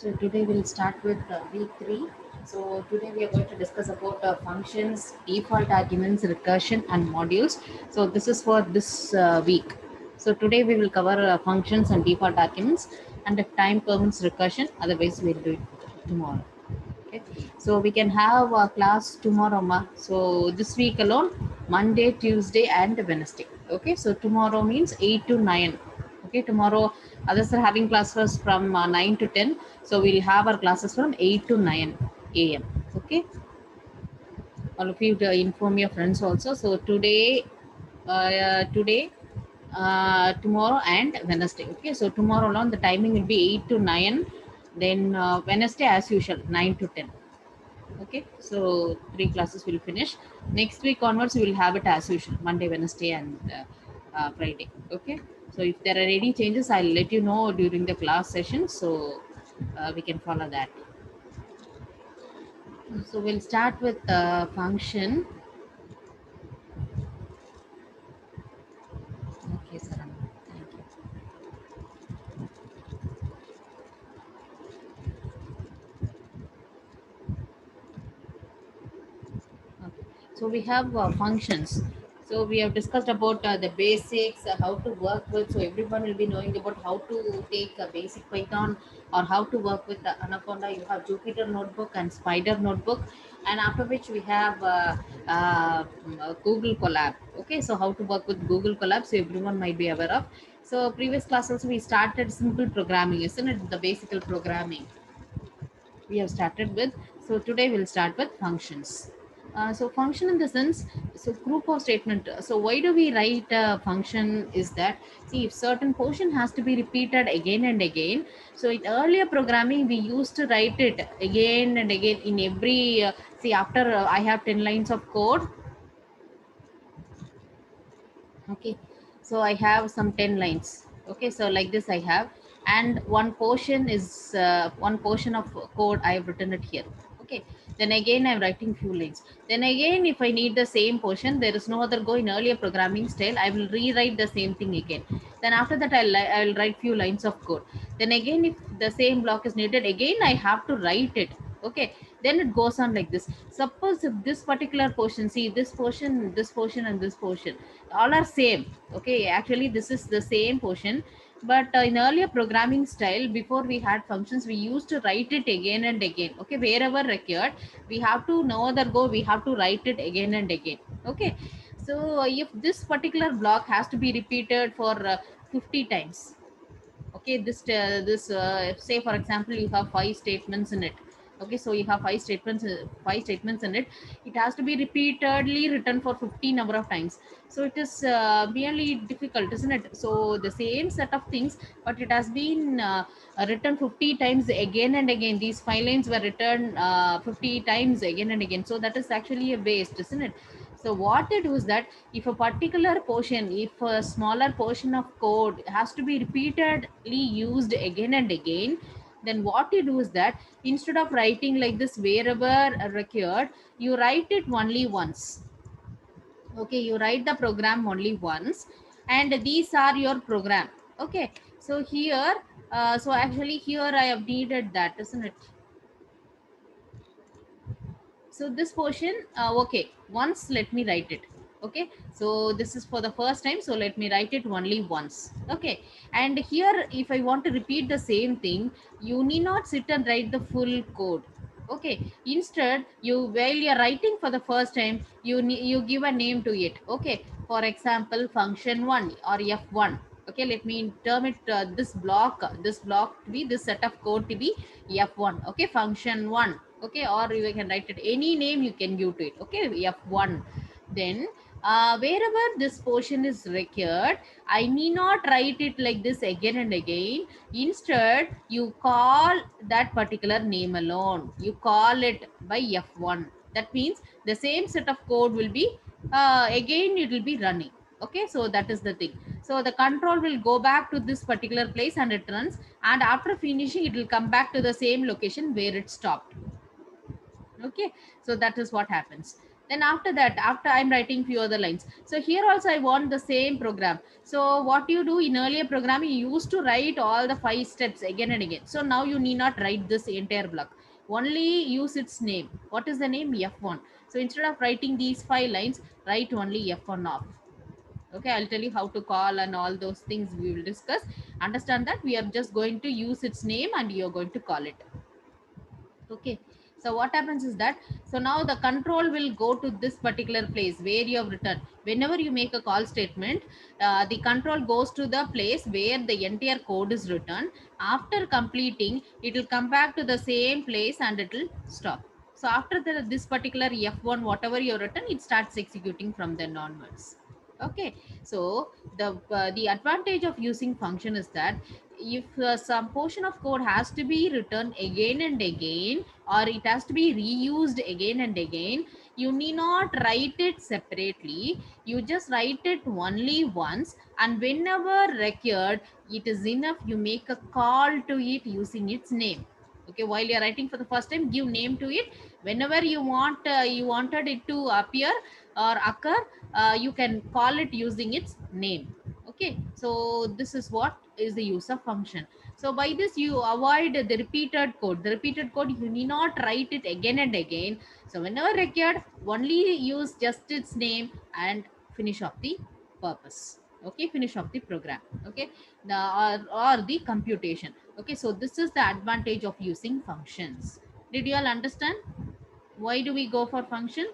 So today we'll start with week 3. So today we are going to discuss about functions, default arguments, recursion and modules. So this is for this week. So today we will cover functions and default arguments, and if time permits recursion, otherwise we'll do it tomorrow. Okay. So we can have a class tomorrow. So this week alone, Monday, Tuesday and Wednesday. Okay. So tomorrow means 8 to 9. Okay. Tomorrow others are having classes from 9 to 10. So we'll have our classes from 8 to 9 a.m. Okay. All of you to inform your friends also. So tomorrow and Wednesday. Okay. So tomorrow alone the timing will be 8 to 9. Then Wednesday as usual 9 to 10. Okay, so 3 classes will finish. Next week onwards we will have it as usual, Monday, Wednesday and Friday. Okay, so if there are any changes I'll let you know during the class session, so we can follow that. So we'll start with function. Okay, Saran, thank you. Okay. So we have functions. So we have discussed about the basics, how to work with. So everyone will be knowing about how to take a basic Python or how to work with Anaconda. You have Jupyter Notebook and Spider Notebook, and after which we have Google Colab. Okay, so how to work with Google Colab. So everyone might be aware of. So previous classes we started simple programming, isn't it? The basic programming we have started with. So today we'll start with functions. So function in the sense, so group of statement. So why do we write a function is that, see, if certain portion has to be repeated again and again. So in earlier programming, we used to write it again and again in every, see, after I have 10 lines of code. Okay, so I have some 10 lines. Okay, so like this I have, and one portion is one portion of code I have written it here. Okay, then again I'm writing few lines. Then again, if I need the same portion, there is no other go. In earlier programming style, I will rewrite the same thing again. Then after that I'll write few lines of code. Then again, if the same block is needed again, I have to write it. Okay, then it goes on like this. Suppose if this particular portion, see, this portion and this portion all are same. Okay, actually this is the same portion, but in earlier programming style, before we had functions, we used to write it again and again. Okay, wherever required, we have to, no other go, we have to write it again and again. Okay, so if this particular block has to be repeated for 50 times. Okay, this say for example you have 5 statements in it. Okay, so you have 5 statements in it. It has to be repeatedly written for 50 number of times. So it is really difficult, isn't it? So the same set of things, but it has been written 50 times again and again. These 5 lines were written 50 times again and again, so that is actually a waste, isn't it? So what they do is that if a particular portion, if a smaller portion of code has to be repeatedly used again and again, then what you do is that instead of writing like this wherever required, you write it only once. Okay, you write the program only once, and these are your program. Okay, so here, so actually here I have needed that, isn't it? So this portion, okay, once let me write it. Okay, so this is for the first time, so let me write it only once. Okay, and here if I want to repeat the same thing, you need not sit and write the full code. Okay, instead, you, while you're writing for the first time, you give a name to it. Okay, for example, function 1 or f1. Okay, let me term it, this block to be, this set of code to be f1. Okay, function 1. Okay, or you can write it any name you can give to it. Okay, f1. Then wherever this portion is required, I need not write it like this again and again. Instead, you call that particular name alone. You call it by f1. That means the same set of code will be again it will be running. Okay, so that is the thing. So the control will go back to this particular place and it runs, and after finishing it will come back to the same location where it stopped. Okay, so that is what happens. Then after that, after I'm writing few other lines, so here also I want the same program. So what you do in earlier programming, you used to write all the 5 steps again and again. So now you need not write this entire block, only use its name. What is the name? F1. So instead of writing these 5 lines, write only F1 off. Okay, I'll tell you how to call and all those things we will discuss. Understand that we are just going to use its name and you're going to call it. Okay, so what happens is that, so now the control will go to this particular place where you have written. Whenever you make a call statement, the control goes to the place where the entire code is written. After completing, it will come back to the same place and it will stop. So after this particular F1, whatever you have written, it starts executing from then onwards. Okay, so the advantage of using function is that if some portion of code has to be written again and again, or it has to be reused again and again, you need not write it separately. You just write it only once, and whenever required, it is enough you make a call to it using its name. Okay, while you're writing for the first time, give name to it. Whenever you wanted it to appear or occur, you can call it using its name. Okay, so this is what is the use of function. So by this you avoid the repeated code. The repeated code, you need not write it again and again. So whenever required, only use just its name and finish off the purpose. Okay, finish off the program. Okay, or the computation. Okay, so this is the advantage of using functions. Did you all understand why do we go for function?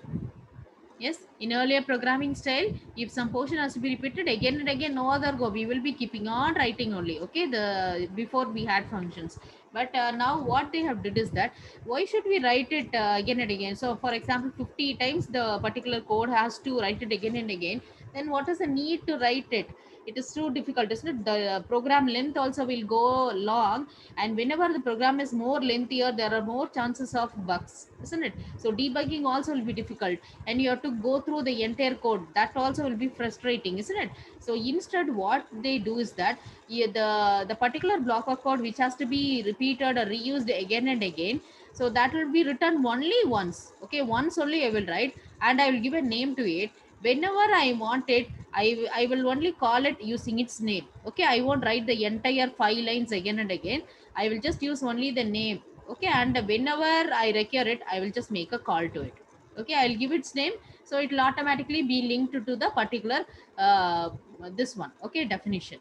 Yes, in earlier programming style, if some portion has to be repeated again and again, no other go. We will be keeping on writing only. Okay, the before we had functions, but now what they have did is that, why should we write it again and again? So, for example, 50 times the particular code has to write it again and again. Then what is the need to write it? It is too difficult, isn't it? The program length also will go long, and whenever the program is more lengthier, there are more chances of bugs, isn't it? So debugging also will be difficult, and you have to go through the entire code. That also will be frustrating, isn't it? So instead what they do is that, the particular block of code which has to be repeated or reused again and again, so that will be written only once. Okay, once only I will write, and I will give a name to it. Whenever I want it, I will only call it using its name. Okay, I won't write the entire 5 lines again and again. I will just use only the name. Okay, and whenever I require it, I will just make a call to it. Okay, I'll give its name, so it will automatically be linked to the particular uh, this one. Okay, definition,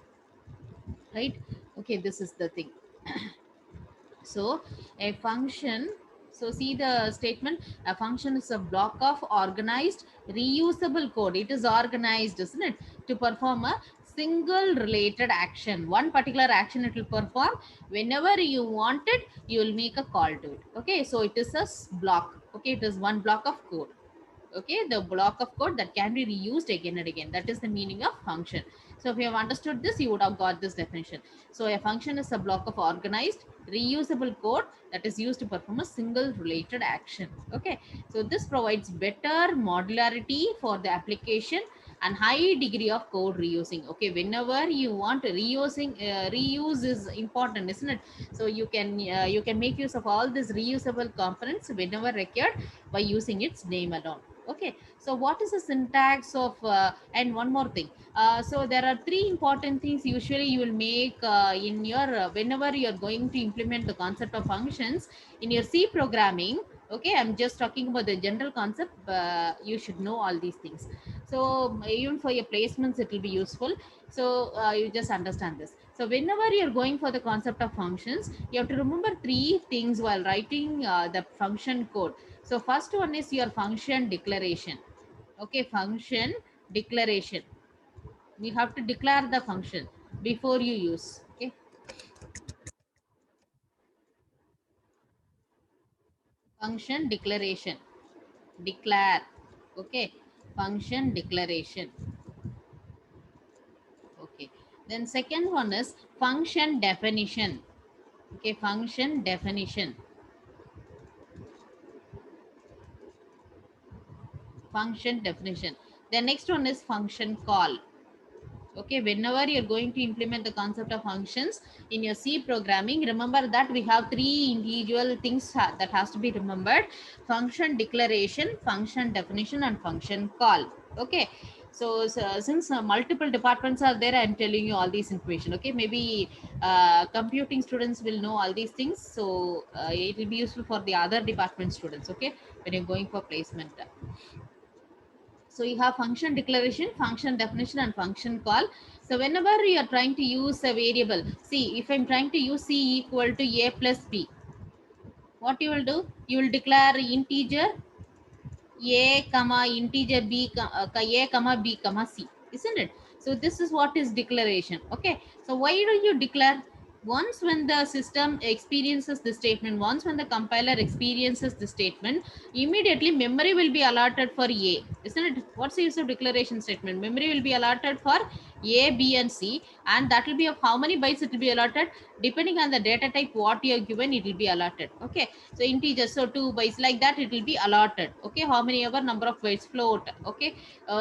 right? Okay, this is the thing. So a function, so see the statement, a function is a block of organized reusable code. It is organized, isn't it, to perform a single related action. One particular action it will perform. Whenever you want it, you will make a call to it. Okay, so it is a block. Okay, it is one block of code. Okay, the block of code that can be reused again and again. That is the meaning of function. So if you have understood this, you would have got this definition. So a function is a block of organized reusable code that is used to perform a single related action. Okay, so this provides better modularity for the application and high degree of code reusing. Okay, whenever you want reuse is important, isn't it? So you can make use of all these reusable components whenever required by using its name alone. Okay, so what is the syntax of and one more thing, so there are three important things usually you will make in your whenever you are going to implement the concept of functions in your C programming. Okay, I'm just talking about the general concept. You should know all these things. So even for your placements it will be useful. So you just understand this. So whenever you're going for the concept of functions, you have to remember three things while writing the function code. So first one is your function declaration. Okay, function declaration. You have to declare the function before you use. Okay, function declaration. Declare. Okay, function declaration. Okay. Then second one is function definition. Okay, function definition. Function definition. The next one is function call. Okay, whenever you're going to implement the concept of functions in your C programming, remember that we have three individual things that has to be remembered: function declaration, function definition, and function call. Okay, so since multiple departments are there, I'm telling you all these information. Okay, maybe computing students will know all these things, so it will be useful for the other department students. Okay, when you're going for placement. So you have function declaration, function definition, and function call. So whenever you are trying to use a variable, see, if I'm trying to use C equal to A plus B, what you will do? You will declare integer A comma integer B A comma B comma C, isn't it? So this is what is declaration. Okay. So why do you declare? Once when the system experiences the statement, once when the compiler experiences the statement, immediately memory will be allotted for A, isn't it? What's the use of declaration statement? Memory will be allotted for A, B, and C, and that will be of how many bytes it will be allotted, depending on the data type what you are given, it will be allotted. Okay, so integers, so 2 bytes, like that it will be allotted. Okay, how many ever number of bytes float. Okay,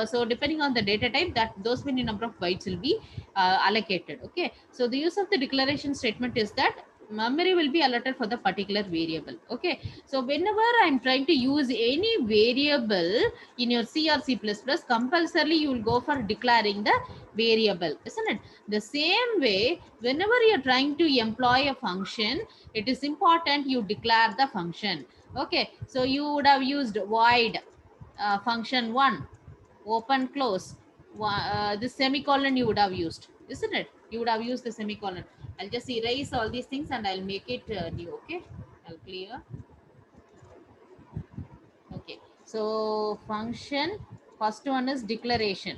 so depending on the data type, that those many number of bytes will be allocated. Okay, so the use of the declaration statement is that memory will be allotted for the particular variable. Okay, so whenever I'm trying to use any variable in your C or C++, compulsorily you will go for declaring the variable, isn't it? The same way, whenever you're trying to employ a function, it is important you declare the function. Okay, so you would have used void function 1, open close, this semicolon you would have used, isn't it? You would have used the semicolon. I'll just erase all these things and I'll make it new. Okay, I'll clear. Okay, so function, first one is declaration.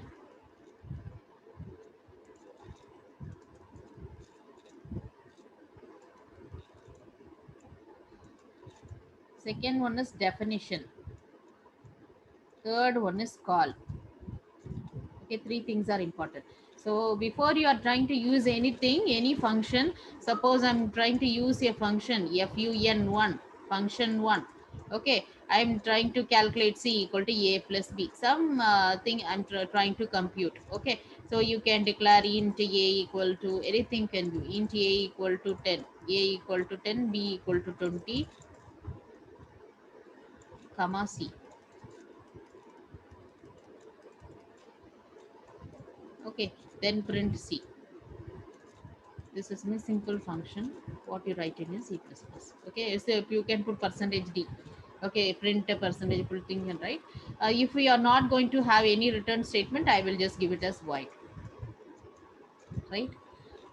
Second one is definition. Third one is call. Okay, three things are important. So before you are trying to use anything, any function, suppose I'm trying to use a function fun1, function 1. Okay, I'm trying to calculate C equal to A plus B, some thing I'm trying to compute. Okay, so you can declare int A equal to anything, can do int A equal to 10, A equal to 10, B equal to 20, comma C. Okay, then print C. This is my simple function. What you write in a C++. Okay, so if you can put percentage %d. Okay, print a percentage, put thing and write. If we are not going to have any return statement, I will just give it as void. Right?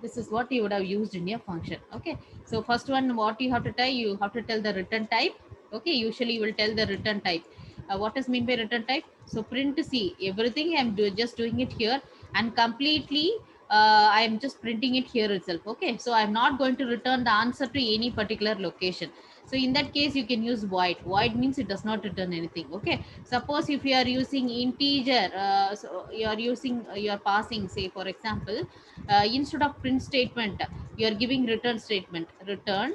This is what you would have used in your function. Okay, so first one, what you have to tell, you have to tell the return type. Okay, usually you will tell the return type. What is mean by return type? So print C, everything I'm just doing it here, and completely I'm just printing it here itself. Okay, so I'm not going to return the answer to any particular location. So in that case, you can use void. Void means it does not return anything. Okay, suppose if you are using integer, so you are using, you are passing, say for example, instead of print statement, you are giving return statement, return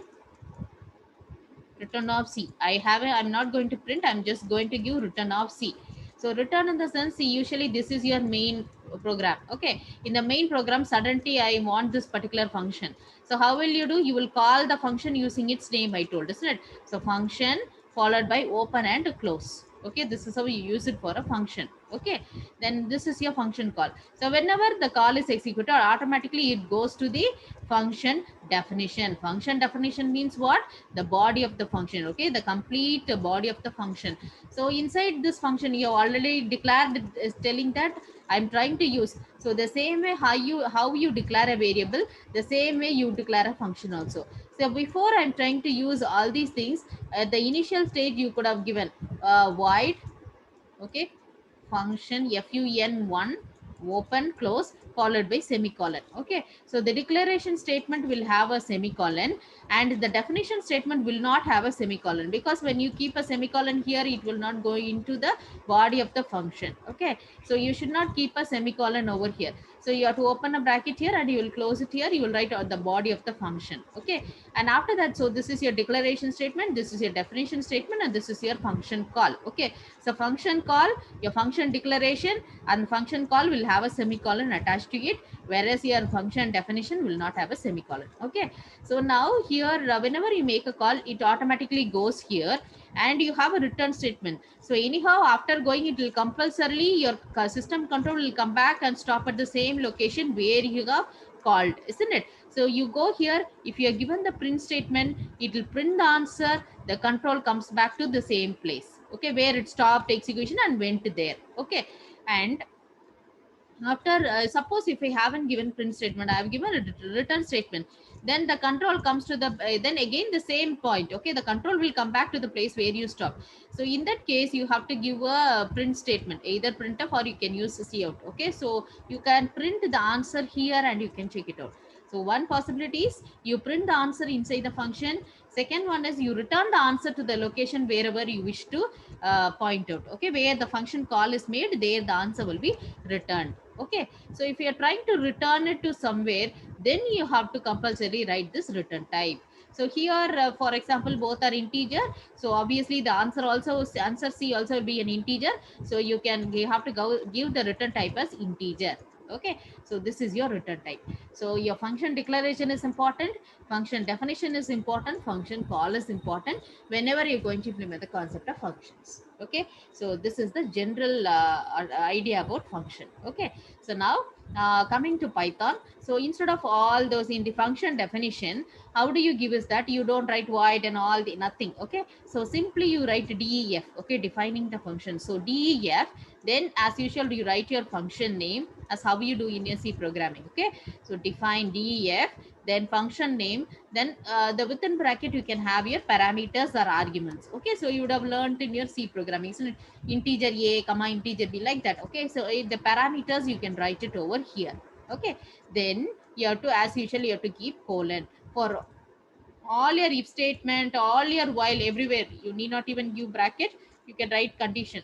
of C. I'm not going to print, I'm just going to give return of C. So return in the sense, usually this is your main program. Okay, in the main program, suddenly I want this particular function. So how will you do? You will call the function using its name, I told, isn't it? So function followed by open and close. Okay, this is how you use it for a function. Okay, then this is your function call. So whenever the call is executed, automatically it goes to the function definition. Function definition means what? The body of the function. Okay, the complete body of the function. So inside this function, you have already declared, is telling that I'm trying to use. So the same way how you declare a variable, the same way you declare a function also. So before I'm trying to use all these things, at the initial stage you could have given void. Okay, function fun1, open close, followed by semicolon. Okay, so the declaration statement will have a semicolon, and the definition statement will not have a semicolon, because when you keep a semicolon here, it will not go into the body of the function. Okay, so you should not keep a semicolon over here. So you have to open a bracket here and you will close it here, you will write out the body of the function. Okay, and after that, so this is your declaration statement, this is your definition statement, and this is your function call. Okay, so function call, your function declaration and function call will have a semicolon attached to it, whereas your function definition will not have a semicolon. Okay, so now here whenever you make a call, it automatically goes here, and you have a return statement. So anyhow, after going, it will compulsorily, your system control will come back and stop at the same location where you have called, isn't it? So you go here, if you are given the print statement, it will print the answer, the control comes back to the same place, okay, where it stopped execution and went there. Okay, and after suppose if I haven't given print statement, I have given a return statement, then the control comes to the then again the same point. Okay, the control will come back to the place where you stop. So in that case, you have to give a print statement, either printf or you can use cout. Okay, so you can print the answer here and you can check it out. So one possibility is you print the answer inside the function. Second one is you return the answer to the location wherever you wish to point out. Okay, where the function call is made, there the answer will be returned. Okay, so if you are trying to return it to somewhere, then you have to compulsory write this return type. So here for example, both are integer, so obviously the answer also, answer C also will be an integer, so you have to go give the return type as integer. Okay, so this is your return type. So your function declaration is important, function definition is important, function call is important whenever you're going to implement the concept of functions. Okay, so this is the general idea about function. Okay, so now coming to Python, so instead of all those in the function definition, how do you give is that you don't write void and all the nothing. Okay, so simply you write def. Okay, defining the function. So def, then as usual you write your function name as how you do in your C programming. Okay, so define def, then function name, then the within bracket you can have your parameters or arguments. Okay, so you would have learned in your C programming, so integer a comma integer b, like that. Okay, so the parameters you can write it over here. Okay, then you have to, as usual, you have to keep colon for all your if statement, all your while, everywhere you need not even give bracket, you can write condition,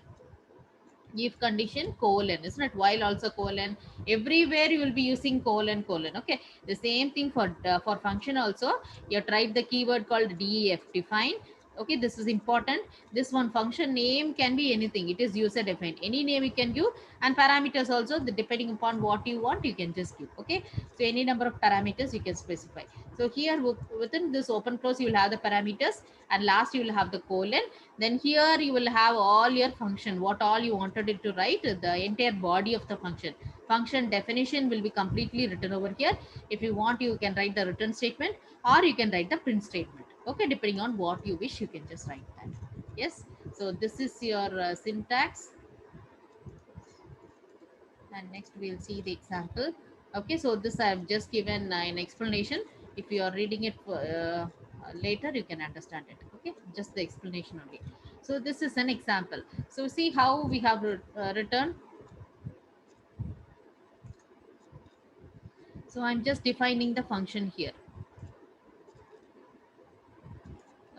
if condition colon, isn't it? While also colon, everywhere you will be using colon. Okay, the same thing for function also. You have tried the keyword called def, define. Okay, this is important. This one function name can be anything, it is user defined, any name you can give, and parameters also, depending upon what you want you can just give. Okay, so any number of parameters you can specify. So here within this open close you will have the parameters, and last you will have the colon. Then here you will have all your function, what all you wanted it to write, the entire body of the function. Function definition will be completely written over here. If you want, you can write the return statement or you can write the print statement. Okay, depending on what you wish, you can just write that. Yes, so this is your syntax. And next we'll see the example. Okay, so this I have just given an explanation. If you are reading it later, you can understand it. Okay, just the explanation only. So this is an example. So see how we have written. So I'm just defining the function here.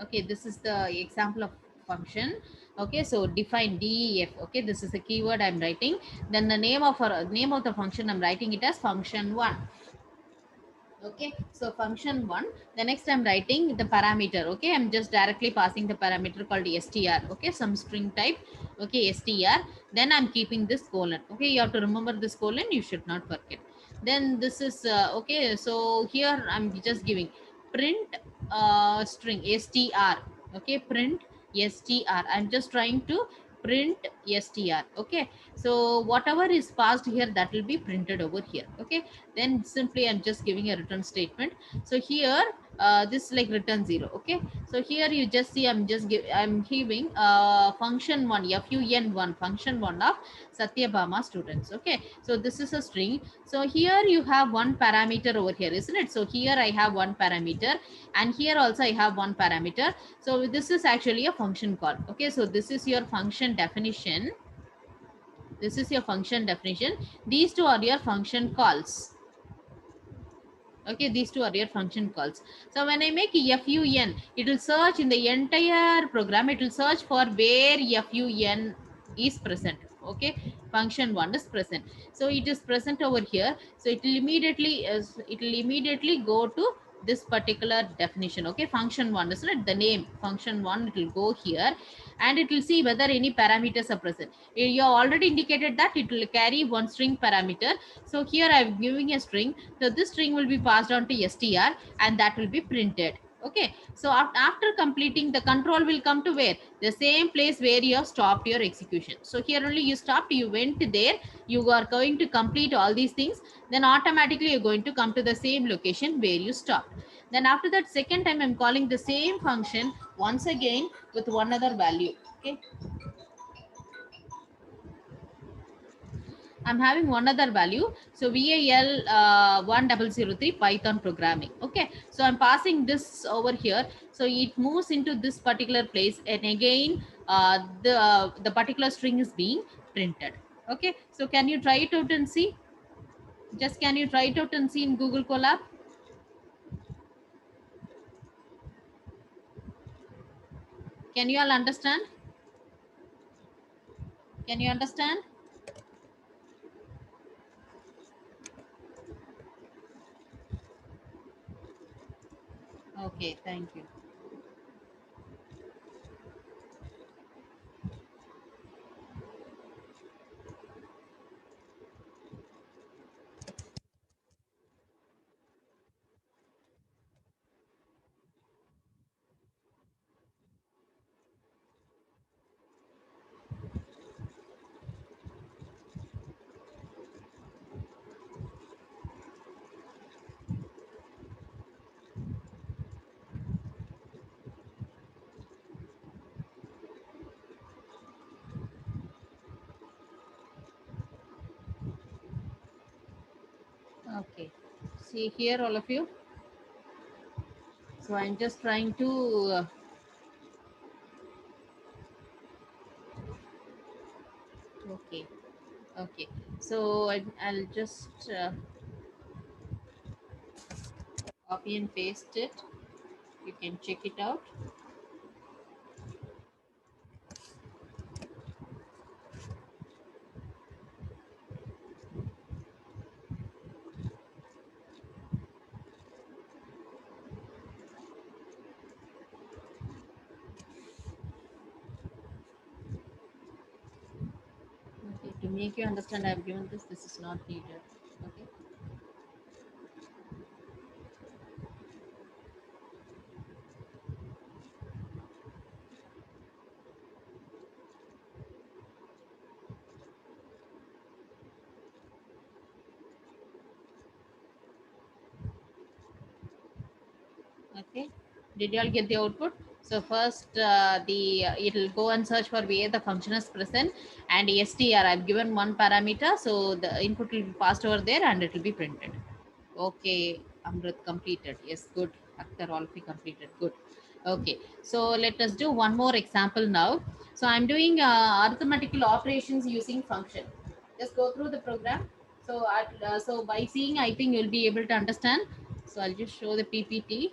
Okay, this is the example of function. Okay, so define def. Okay, this is the keyword I'm writing. Then the name of the function, I'm writing it as function1. Okay, so function1. The next I'm writing the parameter. Okay, I'm just directly passing the parameter called str. Okay, some string type. Okay, str. Then I'm keeping this colon. Okay, you have to remember this colon, you should not forget. Then this is okay, so here I'm just giving print string str. Okay, print str. I'm just trying to print str. Okay, so whatever is passed here, that will be printed over here. Okay, then simply I'm just giving a return statement. So here this is like return 0. Okay, so here you just see I'm giving function1 fun1 function1 of Satyabama students. Okay, so this is a string. So here you have one parameter over here, isn't it? So here I have one parameter, and here also I have one parameter. So this is actually a function call. Okay, so this is your function definition. This is your function definition. These two are your function calls. Okay, these two are your function calls. So when I make fun, it will search in the entire program, it will search for where fun is present. Okay, function1 is present, so it is present over here. So it will immediately go to this particular definition. Okay, function one, isn't it? The name function one, it will go here and it will see whether any parameters are present. You already indicated that it will carry one string parameter. So here I'm giving a string. So this string will be passed on to str and that will be printed. Okay, so after completing, the control will come to where? The same place where you have stopped your execution. So here only you stopped, you went there, you are going to complete all these things, then automatically you're going to come to the same location where you stopped. Then after that, second time I'm calling the same function once again with one other value. Okay, I'm having one other value. So VAL 1003 Python programming. Okay, so I'm passing this over here. So it moves into this particular place, and again the particular string is being printed. Okay, so can you try it out and see? Just can you try it out and see in Google Colab? Can you all understand? Can you understand? Okay, thank you. Okay, see here, all of you. So I'm just trying to okay, okay. So I'll just copy and paste it. You can check it out. Okay, to make you understand, I've given this. This is not needed. Okay. Okay, did you all get the output? So first the it'll go and search for where the function is present, and str I've given one parameter, so the input will be passed over there and it will be printed. Okay, Amrit completed. Yes, good. Akhtar Alfi completed. Good. Okay, so let us do one more example now. So I'm doing arithmetical operations using function. Just go through the program. So so by seeing, I think you'll be able to understand. So I'll just show the PPT.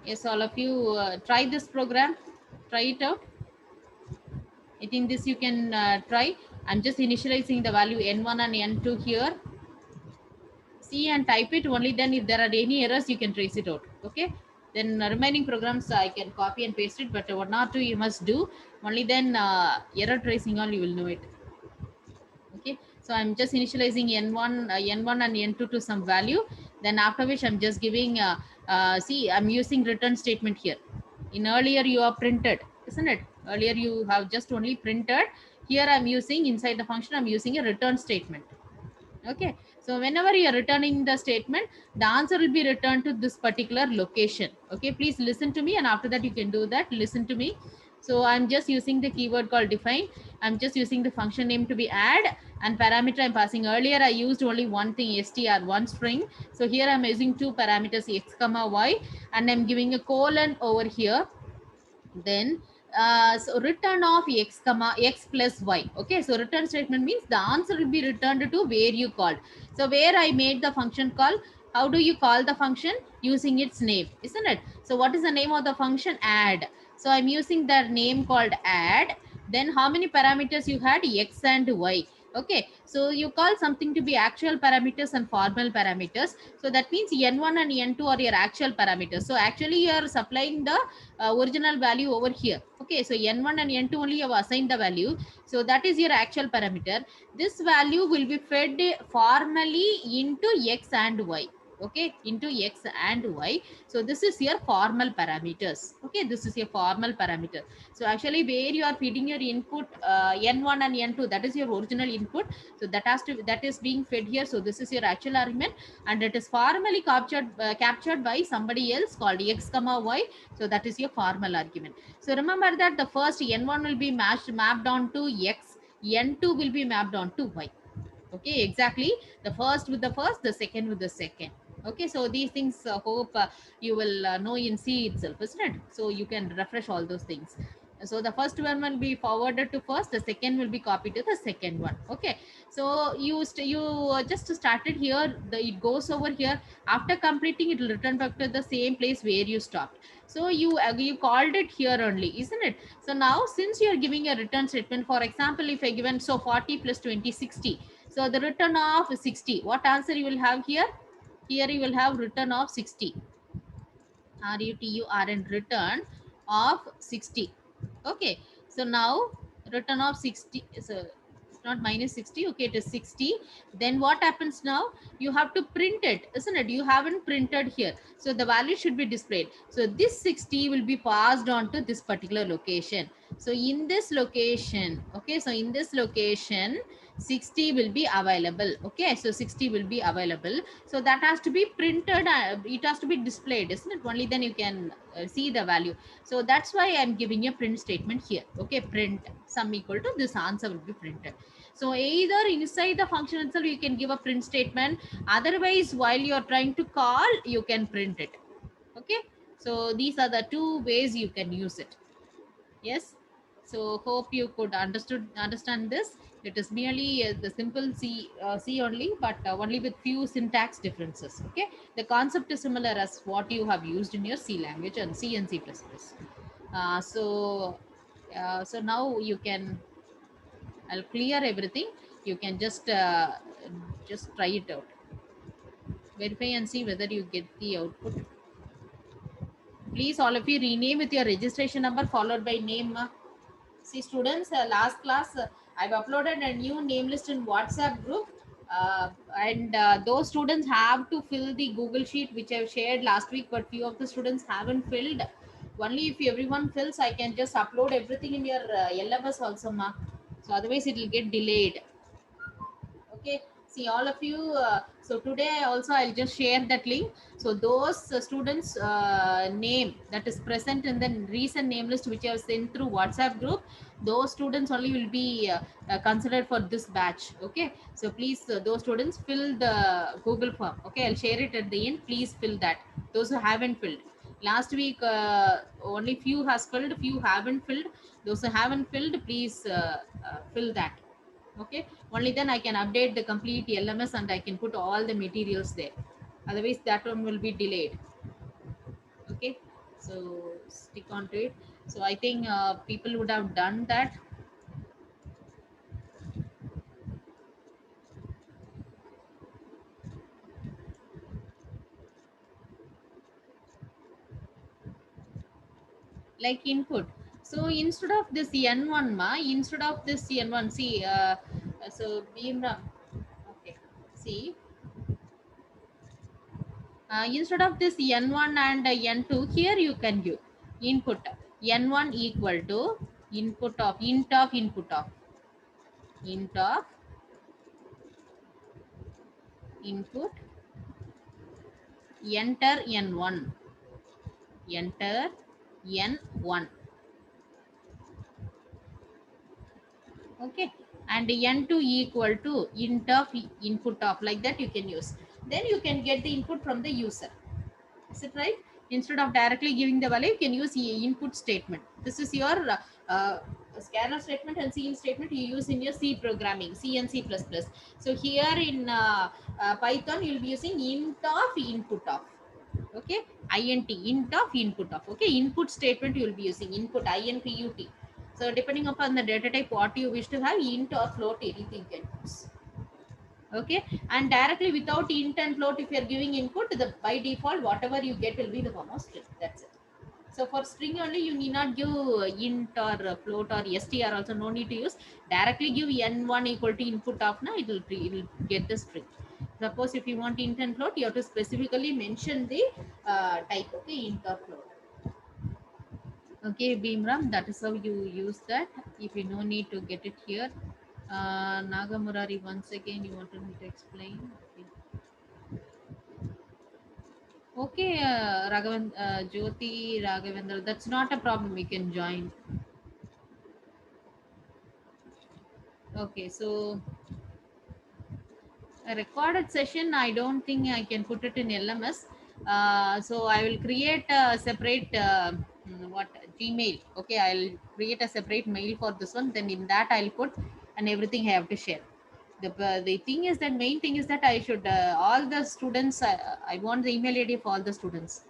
Yes, all of you try this program. Try it out. I think this you can try. I'm just initializing the value n1 and n2 here. See and type it. Only then if there are any errors, you can trace it out. Okay. Then remaining programs I can copy and paste it, but one or two you must do. Only then error tracing all you will know it. Okay, so I'm just initializing n1 and n2 to some value. Then after which I'm just giving see, I'm using return statement here. In earlier you are printed, isn't it? Earlier you have just only printed. Here I'm using, inside the function I'm using a return statement. Okay, so whenever you are returning the statement, the answer will be returned to this particular location. Okay, please listen to me, and after that you can do that. Listen to me. So I'm just using the keyword called define. I'm just using the function name to be add, and parameter I'm passing. Earlier I used only one thing, str, one string. So here I'm using two parameters, x comma y, and I'm giving a colon over here. Then so return of x comma x plus y. Okay, so return statement means the answer will be returned to where you called. So where I made the function call, how do you call the function? Using its name, isn't it? So what is the name of the function? Add. So I'm using the name called add. Then how many parameters you had? X and y. Okay, so you call something to be actual parameters and formal parameters. So that means n1 and n2 are your actual parameters. So actually you are supplying the original value over here. Okay, so n1 and n2 only you have assigned the value. So that is your actual parameter. This value will be fed formally into x and y. Okay, into x and y. So this is your formal parameters. Okay, this is your formal parameter. So actually where you are feeding your input n1 and n2, that is your original input. So that is being fed here. So this is your actual argument, and it is formally captured by somebody else called x comma y. So that is your formal argument. So remember that the first n1 will be mapped on to x, n2 will be mapped on to y. Okay, exactly, the first with the first, the second with the second. Okay, so these things hope you will know in C itself, isn't it? So you can refresh all those things. So the first one will be forwarded to first, the second will be copied to the second one. Okay, so you just started here, it goes over here. After completing, it will return back to the same place where you stopped. So you called it here only, isn't it? So now since you are giving a return statement, for example, if I given so 40 plus 20 60, so the return of 60, what answer you will have here? Here you will have return of 60. RUTURN, return of 60. Okay, so now return of 60. So it's not minus 60. Okay, it is 60. Then what happens now? You have to print it, isn't it? You haven't printed here. So the value should be displayed. So this 60 will be passed on to this particular location. So in this location, okay, so in this location, 60 will be available. Okay, so 60 will be available. So that has to be printed, it has to be displayed, isn't it? Only then you can see the value. So that's why I'm giving a print statement here. Okay, print sum equal to this answer will be printed. So either inside the function itself you can give a print statement, otherwise while you're trying to call you can print it. Okay, so these are the two ways you can use it. Yes, so hope you could understand this. It is merely the simple C only, but only with few syntax differences. Okay, the concept is similar as what you have used in your C language and C and C++. So now you can, I'll clear everything. You can just try it out, verify and see whether you get the output. Please all of you rename with your registration number followed by name. See students, last class I've uploaded a new name list in WhatsApp group, and those students have to fill the Google sheet which I've shared last week, but few of the students haven't filled. Only if everyone fills, I can just upload everything in your LMS also, ma. So otherwise it will get delayed. Okay, see all of you, so today also I'll just share that link. So those students name that is present in the recent name list which I have sent through WhatsApp group, those students only will be considered for this batch. Okay, so please those students fill the Google form. Okay, I'll share it at the end, please fill that. Those who haven't filled last week, only few has filled, few haven't filled. Those who haven't filled, please fill that. Okay, only then I can update the complete LMS and I can put all the materials there, otherwise that one will be delayed. Okay, so stick on to it. So I think people would have done that. Like input, so instead of this n1 ma, instead of this n1, see so Bhimram, okay, see instead of this n1 and n2, here you can give input n1 equal to input of int of input, enter n1, enter n1. Okay, and n2 equal to int of input of, like that you can use. Then you can get the input from the user. Is it right? Instead of directly giving the value, you can use input statement. This is your scanner statement and cin statement you use in your C programming, C and C++. So here in Python, you'll be using int of input of. Okay, int of input of. Okay, input statement you will be using input, input. So depending upon the data type, what you wish to have, int or float, anything can use. Okay, and directly without int and float, if you are giving input, the by default whatever you get will be the form of string. That's it. So for string only, you need not give int or float or str also, no need to use. Directly give n1 equal to input of now, it will get the string. Suppose if you want int and float, you have to specifically mention the type. Okay, int or float. Okay, Bhimram, that is how you use that. If you no need to get it here. Nagamurari, once again, you wanted me to explain. Okay, Jyoti Raghavendra, that's not a problem. We can join. Okay, so a recorded session, I don't think I can put it in LMS. So I will create a separate what Gmail. Okay, I'll create a separate mail for this one. Then in that I'll put and everything I have to share. The thing is that main thing is that I should all the students. I want the email ID of all the students.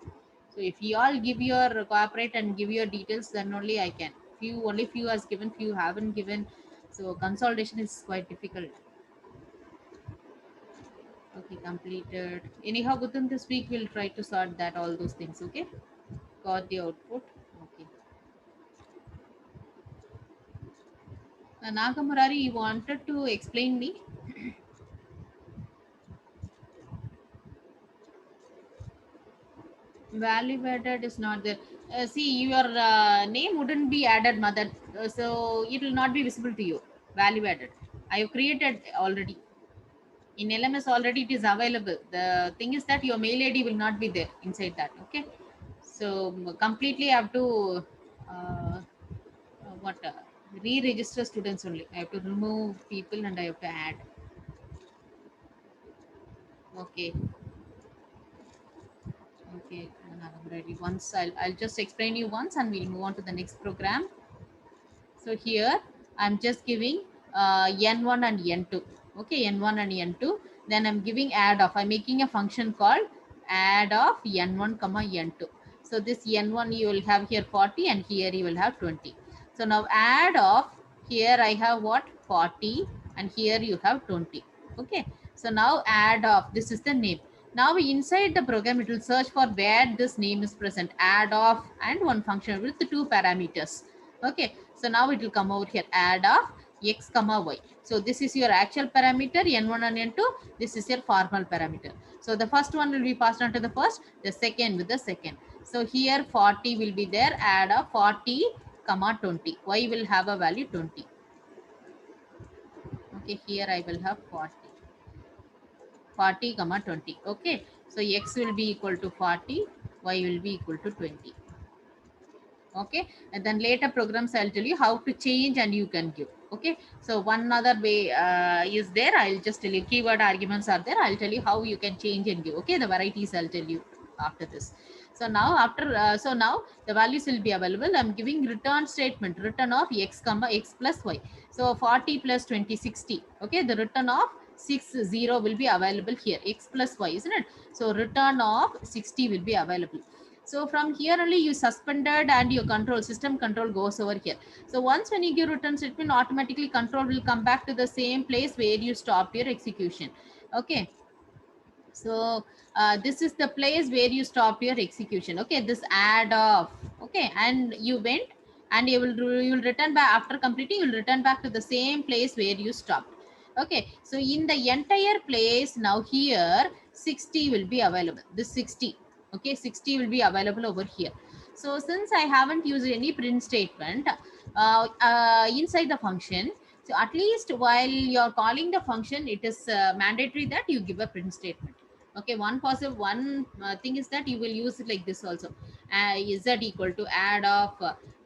So if you all give your cooperate and give your details, then only I can. Few has given, few haven't given. So consolidation is quite difficult. Okay, completed. Anyhow, within this week, we'll try to sort that, all those things. Okay, got the output. Okay. Nagamurari, you wanted to explain me? Value added is not there. See, your name wouldn't be added, mother. So it will not be visible to you. Value added. I have created already. In LMS already it is available. The thing is that your mail ID will not be there inside that. Okay. So completely have to what re-register students only. I have to remove people and I have to add. Okay, okay. I'm ready. Once I'll just explain you once and we'll move on to the next program. So here I'm just giving n1 and n2. Okay, n1 and n2. Then I'm giving add of. I'm making a function called add of n1 comma n2. So this n1 you will have here 40 and here you will have 20. So now add of, here I have what, 40 and here you have 20. Okay. So now add of, this is the name. Now inside the program it will search for where this name is present. Add of and one function with the two parameters. Okay, so now it will come over here, add of x comma y. So this is your actual parameter n1 and n2. This is your formal parameter. So the first one will be passed on to the first, the second with the second. So here 40 will be there, add of 40 comma 20. Y will have a value 20. Okay, here I will have 40 comma 20. Okay, so x will be equal to 40, y will be equal to 20. Okay, and then later programs I'll tell you how to change and you can give. Okay, so one other way is there. I'll just tell you keyword arguments are there. I'll tell you how you can change and give. Okay, the varieties I'll tell you after this. So now after so now the values will be available. I'm giving return statement, return of x comma x plus y. So 40 plus 20 60. Okay, the return of 60 will be available here, x plus y, isn't it? So return of 60 will be available. So from here only you suspended and your control system control goes over here. So once when you give return statement, automatically control will come back to the same place where you stopped your execution. Okay. So this is the place where you stop your execution. Okay, this add of, okay, and you went and you will return back after completing, you will return back to the same place where you stopped. Okay, so in the entire place now here 60 will be available. This 60, okay, 60 will be available over here. So since I haven't used any print statement inside the function, so at least while you're calling the function, it is mandatory that you give a print statement. Okay, one thing is that you will use it like this also. Z equal to add of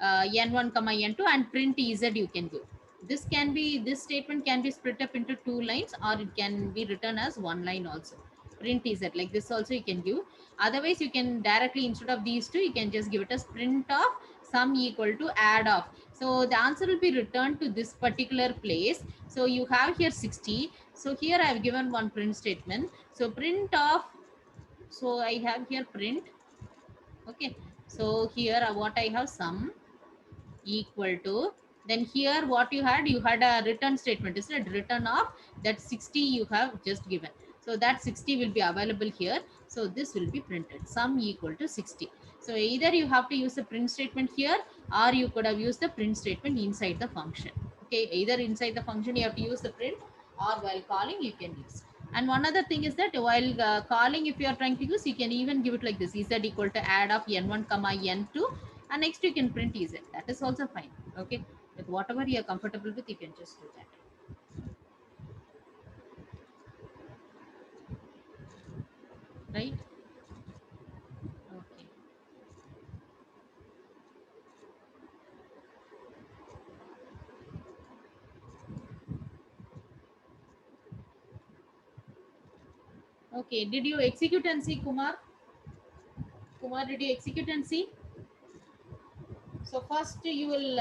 n1 comma n2 and print z you can do. This statement can be split up into two lines or it can be written as one line also. Print z like this also you can give. Otherwise you can directly, instead of these two, you can just give it as print of sum equal to add of. So the answer will be returned to this particular place. So you have here 60. So here I have given one print statement. So print of, so I have here print. Okay. So here what I have, sum equal to Then here what you had a return statement, isn't it? Return of that 60 you have just given. So that 60 will be available here. So this will be printed, sum equal to 60. So either you have to use the print statement here, or you could have used the print statement inside the function. Okay, either inside the function you have to use the print, or while calling you can use. And one other thing is that while calling, if you are trying to use, you can even give it like this: z equal to add of n1 comma n2, and next you can print z. That is also fine. Okay, with whatever you are comfortable with, you can just do that. Right? Okay. Okay. Did you execute and see, Kumar? Kumar, did you execute and see? So first you will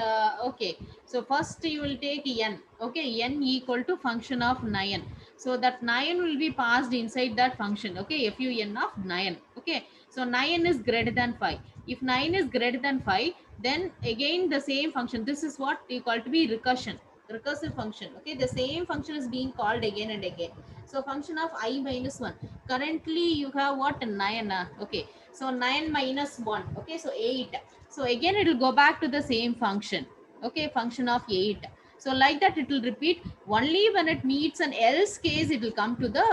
okay. So first you will take n. Okay, n equal to function of 9. So that 9 will be passed inside that function. Okay, fun of 9. Okay, so 9 is greater than 5. If 9 is greater than 5, then again the same function. This is what you call to be recursion, recursive function. Okay, the same function is being called again and again. So function of I minus 1. Currently you have what? 9. Okay, so 9 minus 1. Okay, so 8. So again it will go back to the same function. Okay, function of 8. So like that it will repeat. Only when it meets an else case it will come to the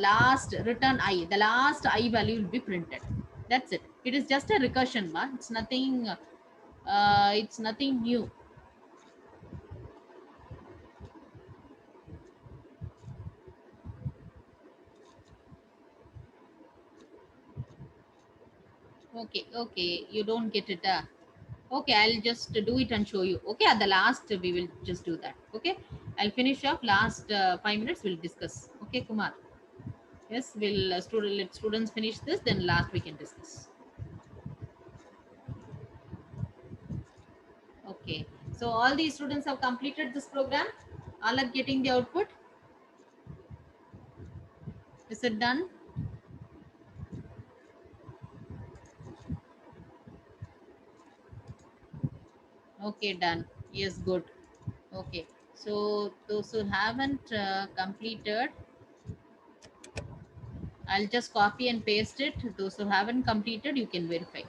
last return I. The last I value will be printed. That's it. It is just a recursion, ma. It's nothing new. Okay, okay, you don't get it. Okay, I'll just do it and show you. Okay, at the last we will just do that. Okay, I'll finish up last 5 minutes. We'll discuss. Okay, Kumar. Yes, we'll let students finish this. Then last we can discuss. Okay. So all these students have completed this program. All are getting the output. Is it done? Okay, done. Yes, good. Okay. So those who haven't completed, I'll just copy and paste it. Those who haven't completed, you can verify.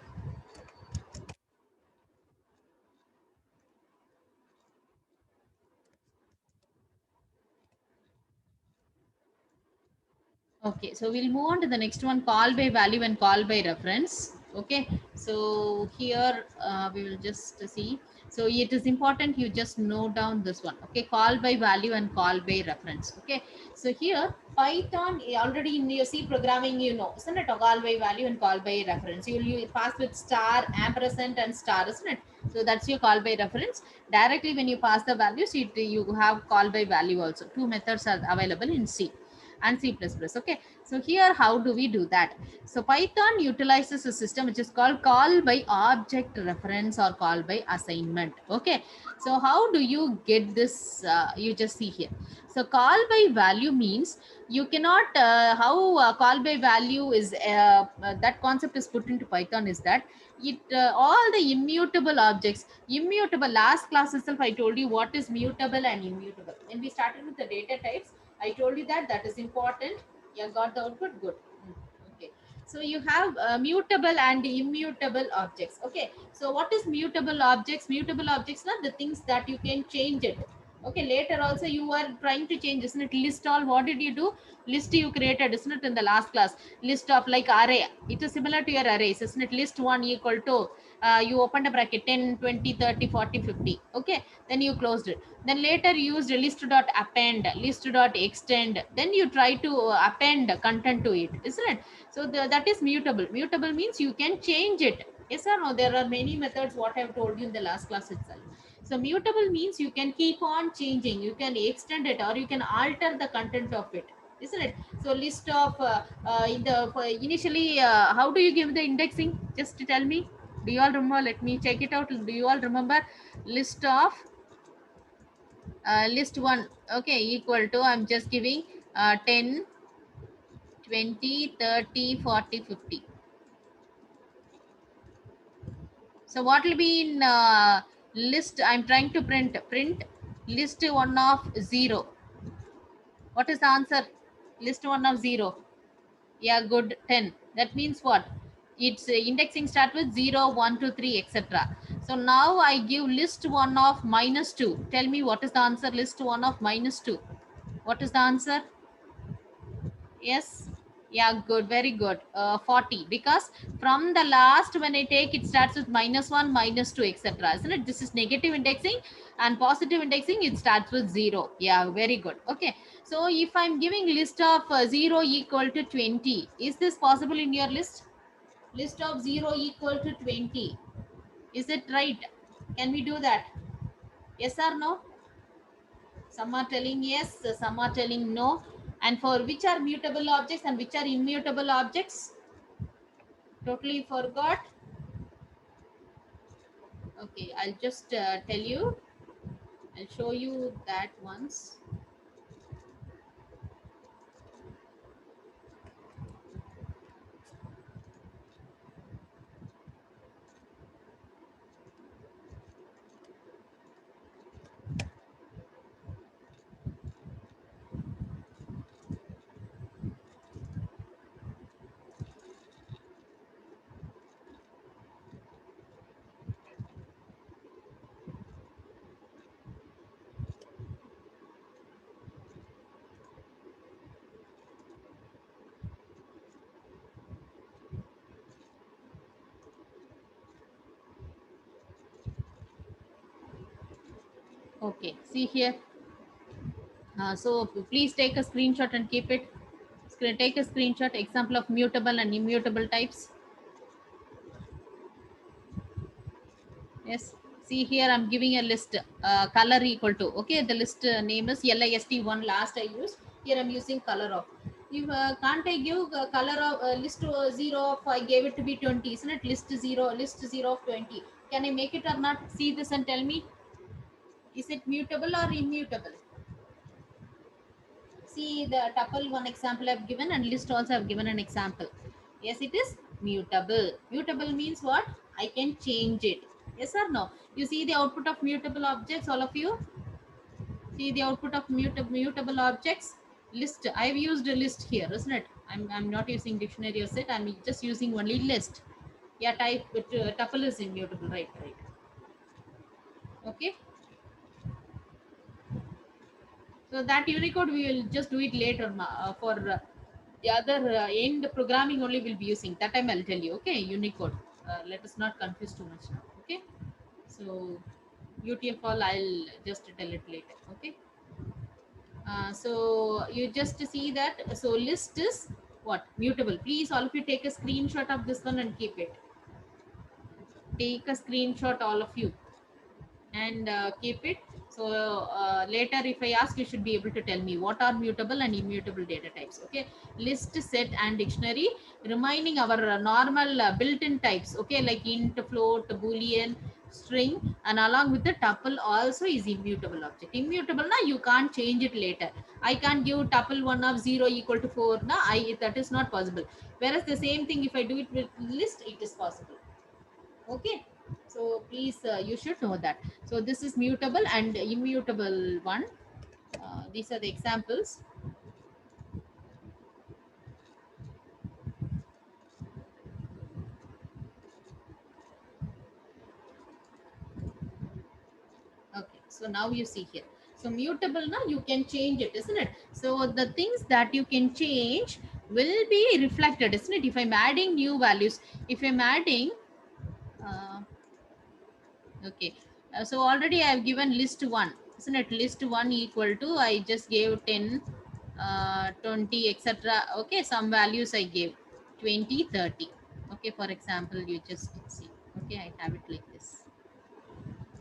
Okay, so we'll move on to the next one, call by value and call by reference. Okay, so here we will just see. So it is important you just note down this one. Okay, call by value and call by reference. Okay, so here Python already in your C programming, you know, isn't it? A call by value and call by reference. You pass with star, ampersand, and star, isn't it? So that's your call by reference. Directly when you pass the values, you have call by value also. Two methods are available in C and C++. Okay, so here how do we do that? So Python utilizes a system which is called call by object reference or call by assignment. Okay, so how do you get this? You just see here. So call by value means you cannot how call by value is that concept is put into Python is that it all the immutable objects, immutable, last class itself I told you what is mutable and immutable. When we started with the data types, I told you that that is important. Yeah, got the output. Good. Okay. So you have mutable and immutable objects. Okay. So what is mutable objects? Mutable objects are the things that you can change it. Okay. Later also you are trying to change, isn't it? List all. What did you do? List you created, isn't it? In the last class, list of like array. It is similar to your arrays, isn't it? List one equal to you opened a bracket 10, 20, 30, 40, 50. Okay. Then you closed it. Then later you used list.append, list.extend. Then you try to append content to it, isn't it? So that is mutable. Mutable means you can change it. Yes or no? There are many methods what I have told you in the last class itself. So mutable means you can keep on changing. You can extend it or you can alter the content of it, isn't it? So list of in the initially how do you give the indexing? Just tell me. Do you all remember? Let me check it out. Do you all remember? List of list 1, okay, equal to I'm just giving 10, 20, 30, 40, 50. So what will be in List, I'm trying to print list 1 of 0. What is the answer? List 1 of 0. Yeah, good. 10. That means what? It's indexing start with 0, 1, 2, 3, etc. So now I give list 1 of minus 2. Tell me what is the answer? List 1 of minus 2. What is the answer? Yes. Yeah, good. Very good. 40. Because from the last, when I take, it starts with minus 1, minus 2, etc. Isn't it? This is negative indexing, and positive indexing, it starts with 0. Yeah, very good. Okay. So if I'm giving list of 0 equal to 20, is this possible in your list? List of 0 equal to 20. Is it right? Can we do that? Yes or no? Some are telling yes, some are telling no. And for which are mutable objects and which are immutable objects? Totally forgot. Okay, I'll just tell you. I'll show you that once. Okay, see here. So please take a screenshot and keep it. Take a screenshot. Example of mutable and immutable types. Yes. See here, I'm giving a list. Color equal to. Okay, the list name is list1. Last I used. Here I'm using color of. If can't I give color of list 0 of, I gave it to be 20, isn't it? List 0 of 20. Can I make it or not? See this and tell me. Is it mutable or immutable? See the tuple one example I've given, and list also I've given an example. Yes, it is mutable. Mutable means what? I can change it. Yes or no? You see the output of mutable objects, all of you? See the output of mutable objects? List. I've used a list here, isn't it? I'm not using dictionary or set. I'm just using only list. Yeah, type tuple is immutable, right? Right. Okay. So that Unicode we will just do it later for the other end programming only will be using. That time I'll tell you. Okay, Unicode. Let us not confuse too much now. Okay. So UTF-all I'll just tell it later. Okay. So you just see that. So list is what? Mutable. Please all of you take a screenshot of this one and keep it. Take a screenshot, all of you, and keep it. So later if I ask, you should be able to tell me what are mutable and immutable data types. Okay, list, set and dictionary, remaining our normal built-in types. Okay, like int, float, boolean, string, and along with the tuple also is immutable object. Immutable now, you can't change it later. I can't give tuple 1 of 0 equal to 4 now. That is not possible. Whereas the same thing, if I do it with list, it is possible. Okay, so please you should know that. So this is mutable and immutable one. These are the examples. Okay, so now you see here. So mutable now, you can change it, isn't it? So the things that you can change will be reflected, isn't it? If I'm adding new values, if I'm adding uh, okay, so already I have given list 1, isn't it? List 1 equal to, I just gave 10, 20, etc. Okay, some values I gave 20, 30. Okay, for example, you just see. Okay, I have it like this: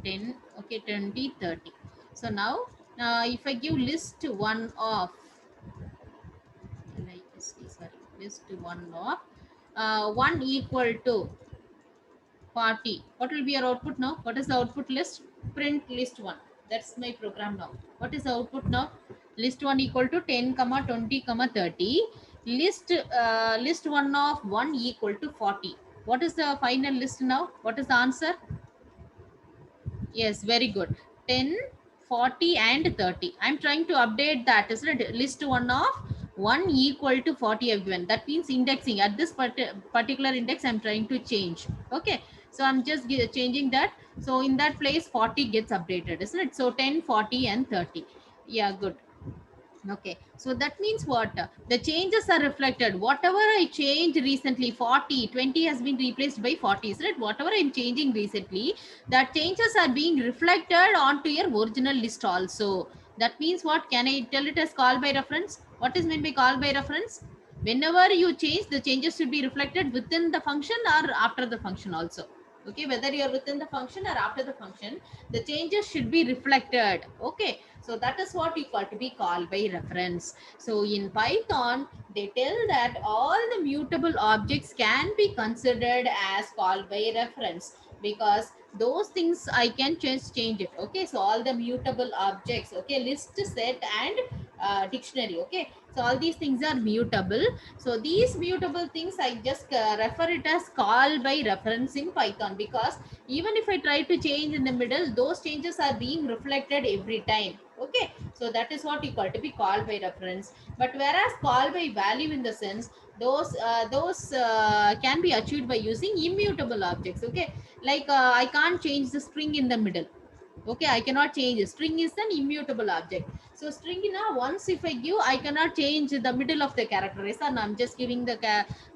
10, okay, 20, 30. So now if I give list 1 of sorry, list 1 of 1 equal to 40, what will be your output now? What is the output list? Print list 1. That's my program now. What is the output now? List 1 equal to 10 comma 20 comma 30. List 1 of 1 equal to 40. What is the final list now? What is the answer? Yes, very good. 10, 40, and 30. I'm trying to update that, isn't it? List one of 1 equal to 40 I've given. That means indexing. At this particular index, I'm trying to change. Okay. So I'm just changing that. So in that place, 40 gets updated, isn't it? So 10, 40, and 30. Yeah, good. Okay, so that means what? The changes are reflected. Whatever I changed recently, 40, 20 has been replaced by 40, right? Whatever I'm changing recently, that changes are being reflected onto your original list also. That means what? Can I tell it as call by reference? What is meant by call by reference? Whenever you change, the changes should be reflected within the function or after the function also. Okay, whether you're within the function or after the function, the changes should be reflected. Okay, so that is what we call to be call by reference. So in Python, they tell that all the mutable objects can be considered as call by reference, because those things I can just change it. Okay, so all the mutable objects, okay, list, set, and dictionary. Okay, so all these things are mutable. So these mutable things I just refer it as call by reference in Python, because even if I try to change in the middle, those changes are being reflected every time. Okay, so that is what you call to be call by reference. But whereas call by value, in the sense, those can be achieved by using immutable objects. Okay, like I can't change the string in the middle. Okay, I cannot change. String is an immutable object. So string now, once if I give, I cannot change the middle of the character. Yes, and I'm just giving the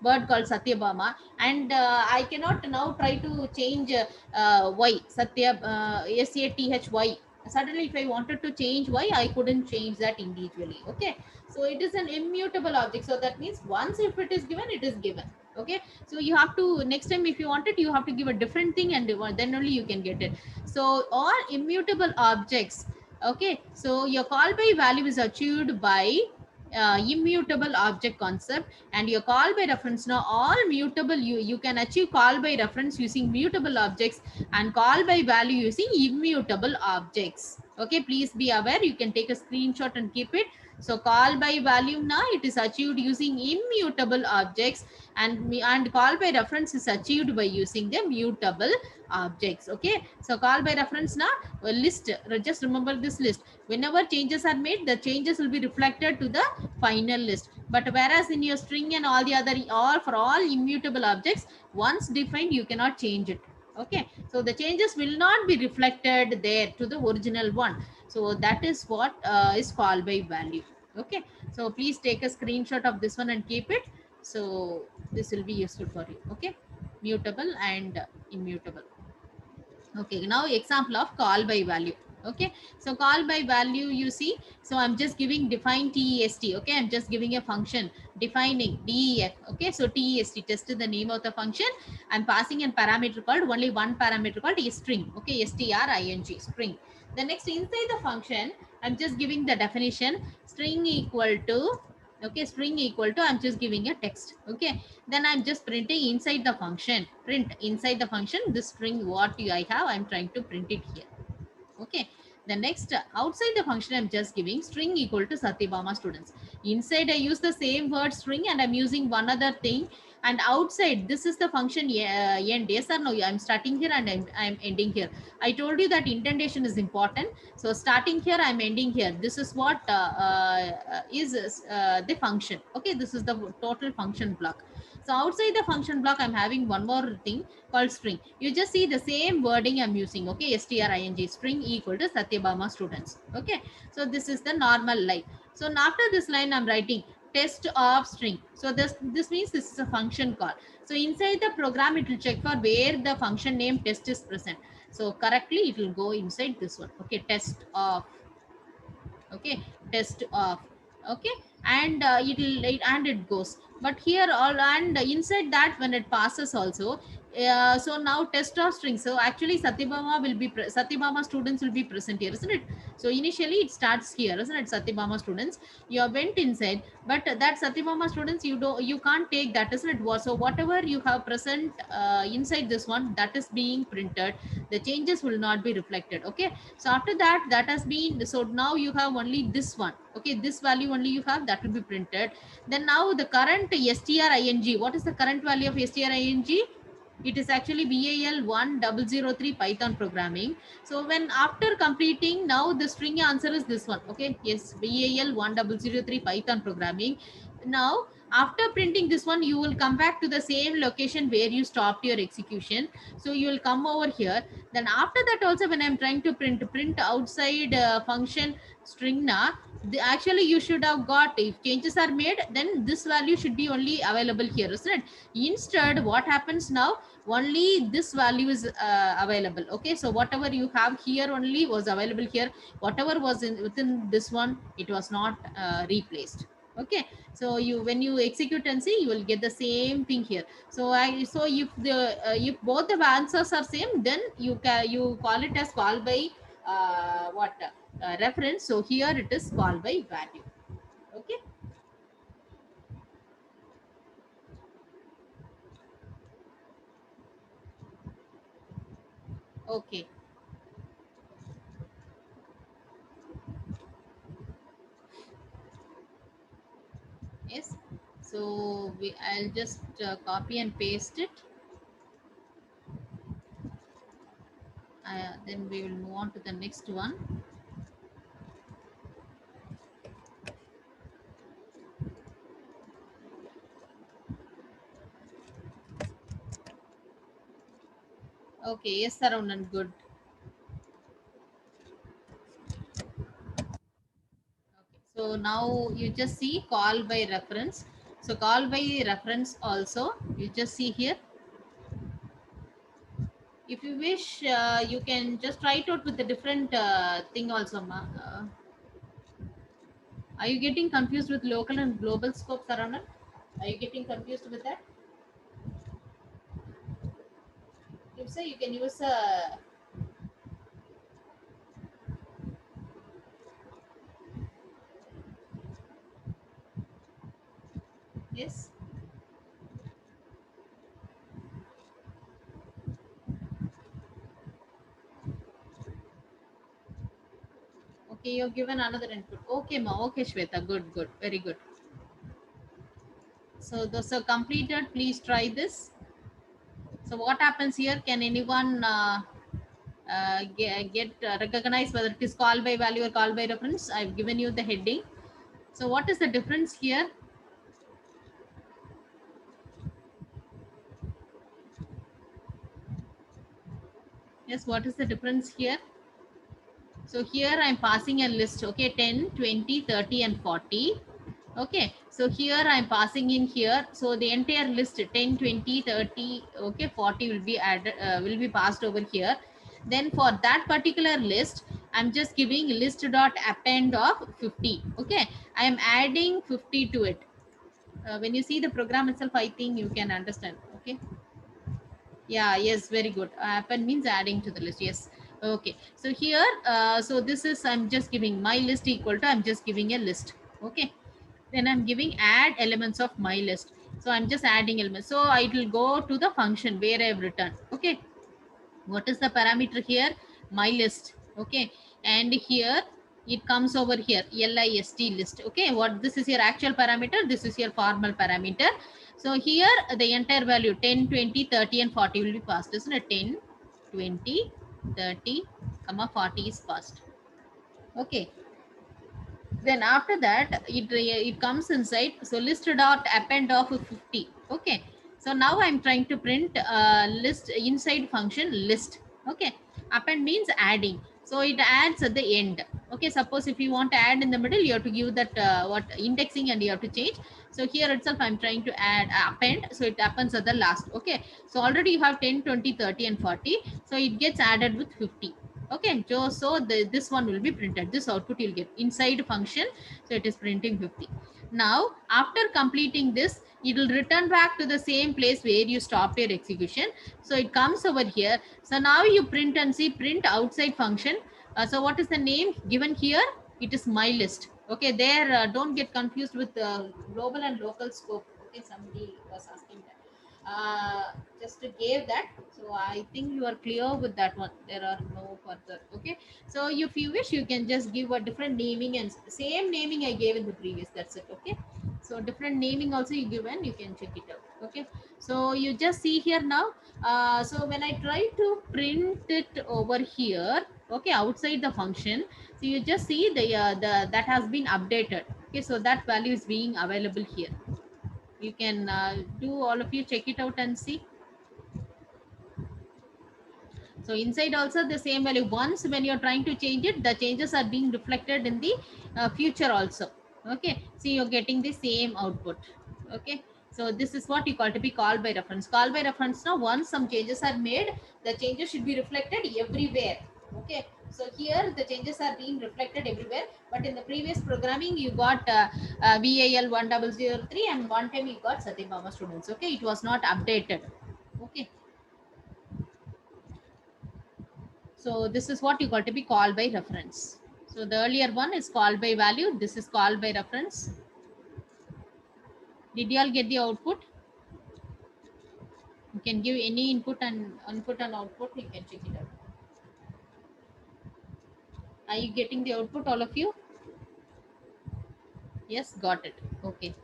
word called Satyabama, and I cannot now try to change y Satya, Sathy. Suddenly if I wanted to change y, I couldn't change that individually. Okay, so it is an immutable object. So that means once if it is given, it is given. Okay, so you have to, next time if you want it, you have to give a different thing, and then only you can get it. So all immutable objects. Okay, so your call by value is achieved by immutable object concept, and your call by reference, now all mutable, you can achieve call by reference using mutable objects, and call by value using immutable objects. Okay, please be aware, you can take a screenshot and keep it. So call by value now, it is achieved using immutable objects, and call by reference is achieved by using the mutable objects. Okay, so call by reference now, list, just remember this list. Whenever changes are made, the changes will be reflected to the final list. But whereas in your string and all the other, or for all immutable objects, once defined, you cannot change it. Okay, so the changes will not be reflected there to the original one. So that is what is call by value. Okay, so please take a screenshot of this one and keep it. So this will be useful for you. Okay, mutable and immutable. Okay, now example of call by value. Okay, so call by value, you see, so I'm just giving define test. Okay, I'm just giving a function defining def. Okay, so test, test is the name of the function. I'm passing a parameter called, only one parameter called is string. Okay, string, string. The next, inside the function, I'm just giving the definition string equal to, okay, string equal to, I'm just giving a text. Okay, then I'm just printing inside the function, print inside the function this string what I have, I'm trying to print it here. Okay, the next, outside the function, I'm just giving string equal to Satyabama students. Inside I use the same word string, and I'm using one other thing. And outside, this is the function end. Yes or no, I'm starting here and I'm ending here. I told you that indentation is important. So starting here, I'm ending here. This is what is the function. Okay, this is the total function block. So outside the function block, I'm having one more thing called string. You just see the same wording I'm using. Okay, string, string equal to Satyabama students. Okay, so this is the normal line. So after this line, I'm writing test of string. So this means this is a function call. So inside the program, it will check for where the function name test is present. So correctly, it will go inside this one. Okay, test of. Okay, test of. Okay, and and it goes. But here all, and inside that, when it passes also, so now test of string. So actually Satyabama will be Satyabama students will be present here, isn't it? So initially it starts here, isn't it? Satyabama students, you have went inside, but that Satyabama students, you can't take that, isn't it? So whatever you have present inside this one, that is being printed, the changes will not be reflected. Okay, so after that, that has been, so now you have only this one. Okay, this value only you have, that will be printed. Then now the current string, what is the current value of string? It is actually BAL1003 Python programming. So when after completing, now the string answer is this one. Okay, yes, BAL1003 Python programming. Now after printing this one, you will come back to the same location where you stopped your execution. So you will come over here. Then after that also, when I'm trying to print outside function string na, actually you should have got, if changes are made, then this value should be only available here, isn't it? Instead, what happens now, only this value is available. Okay, so whatever you have here only was available here, whatever was in within this one, it was not replaced. Okay, so you, when you execute and see, you will get the same thing here. So so if the if both the answers are same, then you can, you call it as call by what reference. So here it is call by value. Okay. Okay. Yes. So I'll just copy and paste it. Then we will move on to the next one. Okay. Yes, Saranand. Good. Okay. So now you just see call by reference. So call by reference also, you just see here. If you wish, you can just try it out with a different thing also. Are you getting confused with local and global scope, Saranand? Are you getting confused with that? You say you can use a, yes. Okay, you've given another input. Okay, ma. Okay, Shweta. Good, good. Very good. So those are completed. Please try this. So what happens here? Can anyone get recognize whether it is call by value or call by reference? I've given you the heading. So what is the difference here? Yes, what is the difference here? So here I'm passing a list. Okay, 10, 20, 30, and 40. Okay, so here I'm passing in here. So the entire list 10, 20, 30, okay, 40 will be added, will be passed over here. Then for that particular list, I'm just giving list dot append of 50. Okay, I am adding 50 to it. When you see the program itself, I think you can understand. Okay. Yeah, yes, very good. Append means adding to the list. Yes. Okay. So here, so this is, I'm just giving my list equal to, I'm just giving a list. Okay. Then I'm giving add elements of my list. So I'm just adding elements. So it will go to the function where I've written. Okay. What is the parameter here? My list. Okay. And here it comes over here, list list. Okay. What, this is your actual parameter. This is your formal parameter. So here the entire value 10, 20, 30, and 40 will be passed. Isn't it? 10, 20, 30, comma 40 is passed. Okay. Then after that, it comes inside. So list dot append of 50. Okay. So now I'm trying to print list inside function list. Okay. Append means adding. So it adds at the end. Okay. Suppose if you want to add in the middle, you have to give that what indexing, and you have to change. So here itself, I'm trying to add append. So it happens at the last. Okay. So already you have 10, 20, 30, and 40. So it gets added with 50. Okay, so this one will be printed. This output you'll get inside function. So it is printing 50. Now, after completing this, it will return back to the same place where you stopped your execution. So it comes over here. So now you print and see print outside function. So what is the name given here? It is my list. Okay, there, don't get confused with global and local scope. Okay, somebody was asking that. Just gave that. So I think you are clear with that one. There are no further. Okay. So if you wish, you can just give a different naming and same naming I gave in the previous. That's it. Okay. So different naming also you given, you can check it out. Okay, so you just see here now. So when I try to print it over here, okay, outside the function, so you just see the that has been updated. Okay, so that value is being available here. You can do, all of you check it out and see. So inside also the same value. Once when you're trying to change it, the changes are being reflected in the future also. Okay, so you're getting the same output. Okay, so this is what you call to be call by reference. Call by reference now, once some changes are made, the changes should be reflected everywhere. Okay, so here the changes are being reflected everywhere, but in the previous programming you got VAL 1003 and one time you got Satyabama students. Okay, it was not updated. Okay, so this is what you got to be called by reference. So the earlier one is called by value. This is called by reference. Did you all get the output? You can give any input and output. You can check it out. Are you getting the output, all of you? Yes, got it. Okay.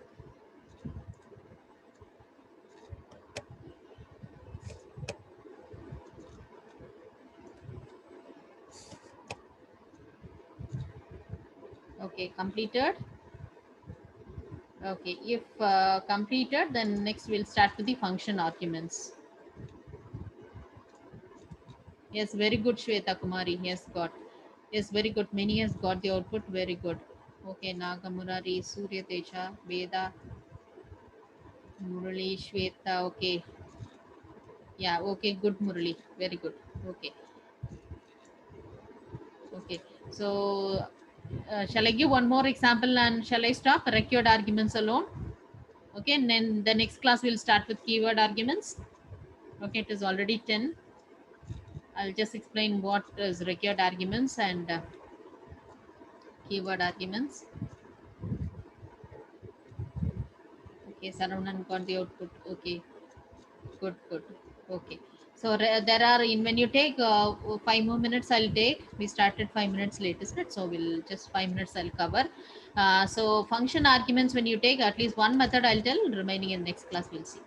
Okay, completed. Okay, if completed, then next we'll start with the function arguments. Yes, very good, Shweta Kumari. Yes, got. Yes, very good. Many has got the output. Very good. Okay, Nagamurari, Surya Teja, Veda, Murali, Shweta. Okay. Yeah, okay, good, Murali. Very good. Okay. Okay. So, shall I give one more example and shall I stop? Record arguments alone. Okay, and then the next class will start with keyword arguments. Okay, it is already 10. I'll just explain what is record arguments and keyword arguments. Okay, Saravanan got the output. Okay, good, good. Okay. So there are in when you take 5 more minutes, I'll take. We started 5 minutes late, isn't it? So we'll just 5 minutes I'll cover. So function arguments, when you take at least one method, I'll tell. Remaining in next class, we'll see.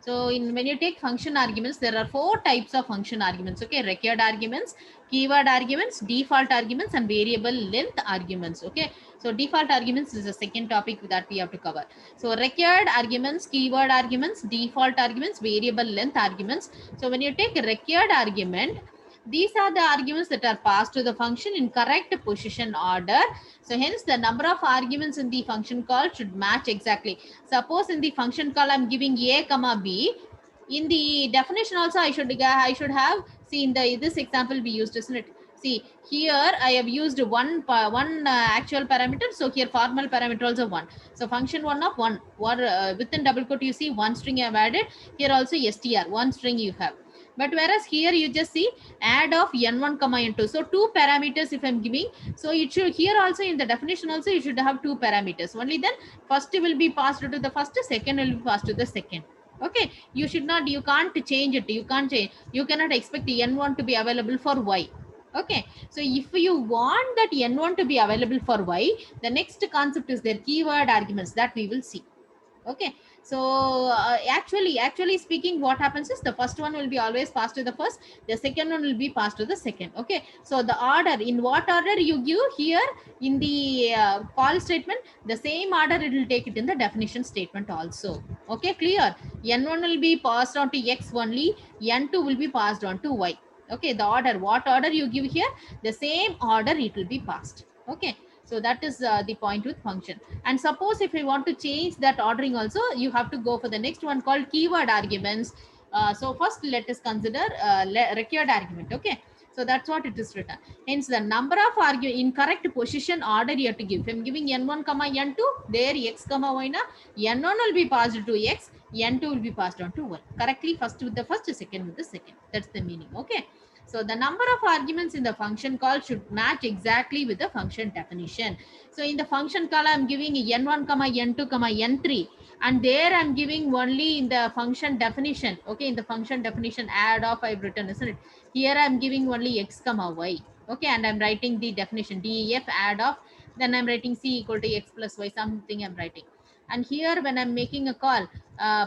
So in when you take function arguments, there are 4 types of function arguments. Okay, record arguments, keyword arguments, default arguments, and variable length arguments. Okay, so default arguments is the second topic that we have to cover. So record arguments, keyword arguments, default arguments, variable length arguments. So when you take a record argument, these are the arguments that are passed to the function in correct position order. So hence the number of arguments in the function call should match exactly. Suppose in the function call I'm giving a comma b. In the definition also I should have, see in the this example we used, isn't it? See here I have used one actual parameter. So here formal parameter also 1. So function 1 of 1 or within double quote you see one string I have added. Here also str one string you have. But whereas here you just see add of n1 comma n2. So 2 parameters if I'm giving. So it should here also in the definition also you should have 2 parameters. Only then first will be passed to the first, second will be passed to the second. Okay, you should not, you can't change it. You can't change. You cannot expect the n1 to be available for y. Okay, so if you want that n1 to be available for y, the next concept is their keyword arguments that we will see. Okay, so actually speaking, what happens is the first one will be always passed to the first, the second one will be passed to the second. Okay, so the order, in what order you give here in the call statement, the same order it will take it in the definition statement also. Okay, clear? N1 will be passed on to x only, n2 will be passed on to y. Okay, the order, what order you give here, the same order it will be passed. Okay, so that is the point with function. And suppose if you want to change that ordering also, you have to go for the next one called keyword arguments. So first let us consider record argument. Okay, so that's what it is written. Hence the number of in correct position order you have to give. If I'm giving n1 comma n2, there x comma y na, n1 will be passed to x, n2 will be passed on to y. Correctly, first with the first, second with the second. That's the meaning. Okay, so the number of arguments in the function call should match exactly with the function definition. So in the function call, I'm giving n1 comma n2 comma n3, and there I'm giving only in the function definition. Okay, in the function definition add of I've written, isn't it? Here I'm giving only x comma y. Okay, and I'm writing the definition def add of Then I'm writing C equal to X plus Y, something I'm writing. And here when I'm making a call,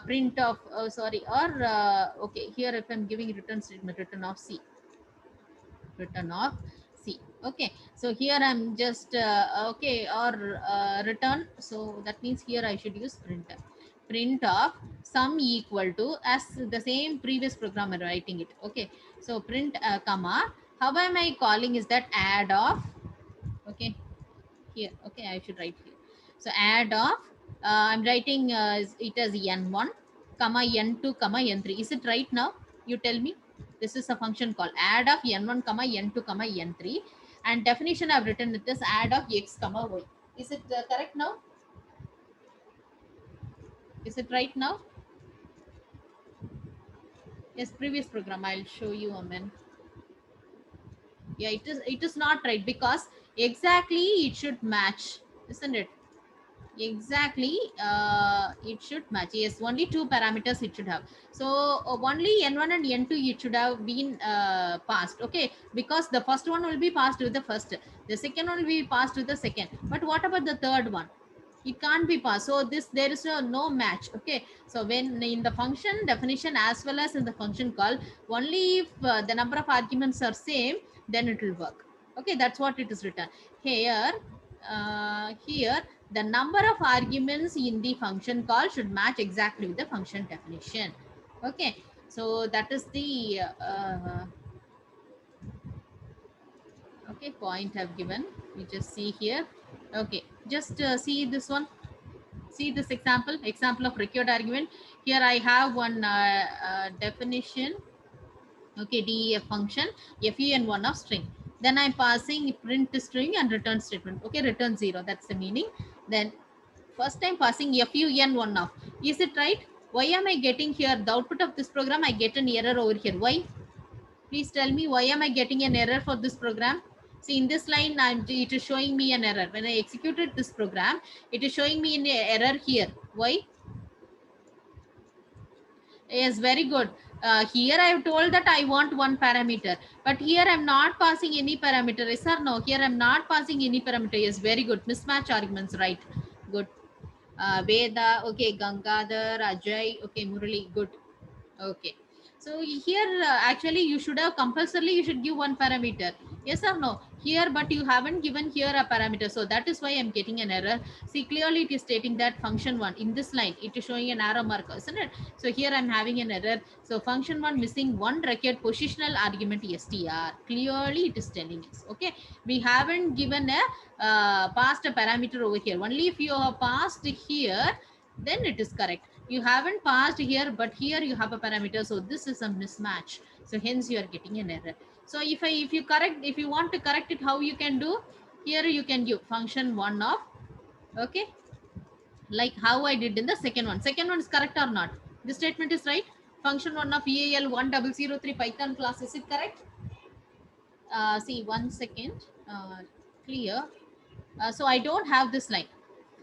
print of, okay, here if I'm giving return statement, return of C, return of C. Okay, so here I'm just okay, or return. So that means here I should use print. Print of sum equal to, as the same previous program I'm writing it. Okay, so print comma. How am I calling is that add of, okay, here, okay, I should write here. So add of, I'm writing it as n1 comma n2 comma n3. Is it right now? You tell me. This is a function called add of n1 comma n2 comma n3, and definition I've written it as add of x comma y. Is it correct now? Is it right now? Yes, previous program I'll show you, Amen. Yeah, it is not right, because exactly it should match, isn't it? Exactly, it should match. Yes, only two parameters it should have. So only n1 and n2 it should have been passed. Okay, because the first one will be passed with the first, the second one will be passed with the second. But what about the third one? It can't be passed. So this, there is no match. Okay, so when in the function definition as well as in the function call, only if the number of arguments are same, then it will work. Okay, that's what it is written here. Here the number of arguments in the function call should match exactly with the function definition. Okay, so that is the okay point I've given. We just see here. Okay, just see this one. See this example of required argument. Here I have one definition. Okay, def function fun1 of string. Then I'm passing print string and return statement. Okay, return 0, that's the meaning. Then first time passing fun1 of, is it right? Why am I getting here the output of this program? I get an error over here. Why? Please tell me, why am I getting an error for this program? See, in this line it is showing me an error. When I executed this program, it is showing me an error here. Why? Yes, very good. Here I have told that I want one parameter, but here I'm not passing any parameter. Yes or no? Here I'm not passing any parameter. Yes, very good. Mismatch arguments, right? Good. Veda, okay. Gangadhar, Ajay, okay. Murali, good. Okay. So here actually you should have compulsorily you should give one parameter. Yes or no? Here, but you haven't given here a parameter. So that is why I'm getting an error. See, clearly it is stating that function one in this line, it is showing an arrow mark, isn't it? So here I'm having an error. So function one missing one required positional argument str. Clearly it is telling us. Okay. We haven't given a passed a parameter over here. Only if you have passed here, then it is correct. You haven't passed here, but here you have a parameter, so this is a mismatch, so hence you are getting an error. So if you want to correct it, how you can do? Here you can give function one of, okay, like how I did in the second one is correct or not? This statement is right. Function one of EAL 1003 Python class, is it correct? See, 1 second, clear. So I don't have this line,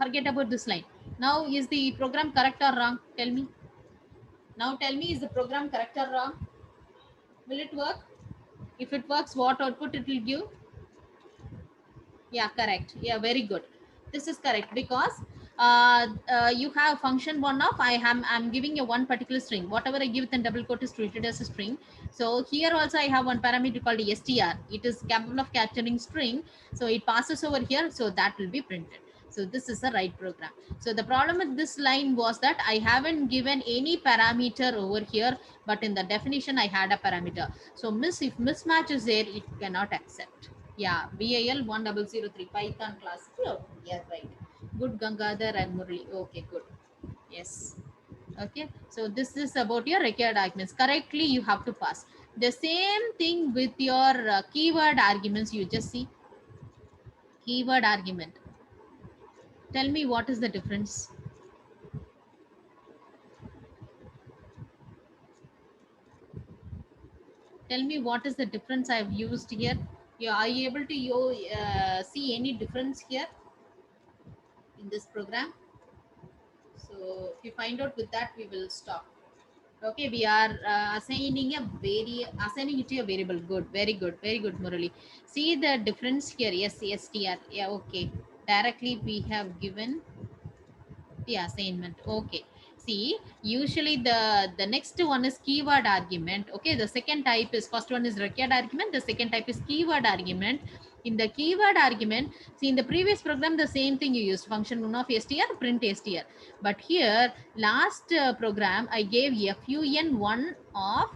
forget about this line. Now is the program correct or wrong? Tell me. Now tell me, is the program correct or wrong? Will it work? If it works, what output it will give? Yeah, correct. Yeah, very good. This is correct because you have function one of I'm giving you one particular string. Whatever I give in double quote is treated as a string. So here also I have one parameter called str. It is capable of capturing string. So it passes over here. So that will be printed. So this is the right program. So the problem with this line was that I haven't given any parameter over here, but in the definition I had a parameter. So if mismatch is there, it cannot accept. Yeah, VAL 1003 Python class. Oh, yeah, right. Good, Gangadhar and Murali. Okay, good. Yes. Okay. So this is about your required arguments. Correctly, you have to pass. The same thing with your keyword arguments. You just see keyword argument. Tell me what is the difference. Tell me what is the difference I have used here. Yeah, are you able to see any difference here in this program? So if you find out with that, we will stop. Okay, we are assigning it to a variable. Good, very good, Murali. See the difference here. Yes, str. Yeah, okay. Directly we have given the assignment. Okay, see, usually the next one is keyword argument. Okay, the second type is, first one is required argument, the second type is keyword argument. In the keyword argument, see, in the previous program the same thing, you used function one of str, print str. But here last program I gave fun1 of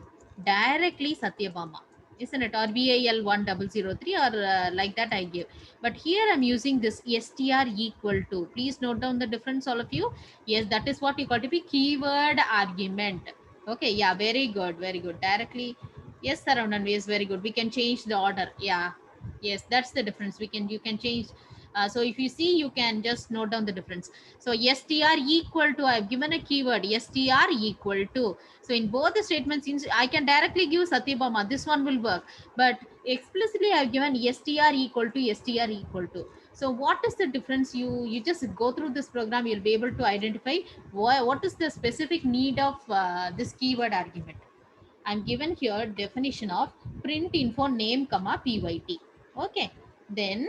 directly Satyabama, isn't it, or val1003, or like that I give. But here I'm using this str equal to. Please note down the difference, all of you. Yes, that is what you call to be keyword argument. Okay, yeah, very good, very good. Directly, yes, Saravnan, yes, very good. We can change the order. Yeah, yes, that's the difference. You can change. So if you see, you can just note down the difference. So str equal to, I've given a keyword str equal to. So in both the statements, I can directly give Satyabama. This one will work. But explicitly I've given str equal to str equal to. So what is the difference? You just go through this program, you'll be able to identify what is the specific need of this keyword argument. I'm given here definition of print info name comma pyt. Okay, then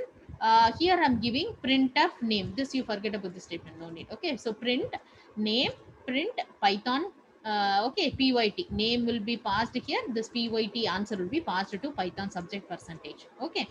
here I'm giving printf name. This you forget about the statement, no need. Okay, so print name, print python. Okay, pyt name will be passed here. This pyt answer will be passed to python subject percentage. Okay,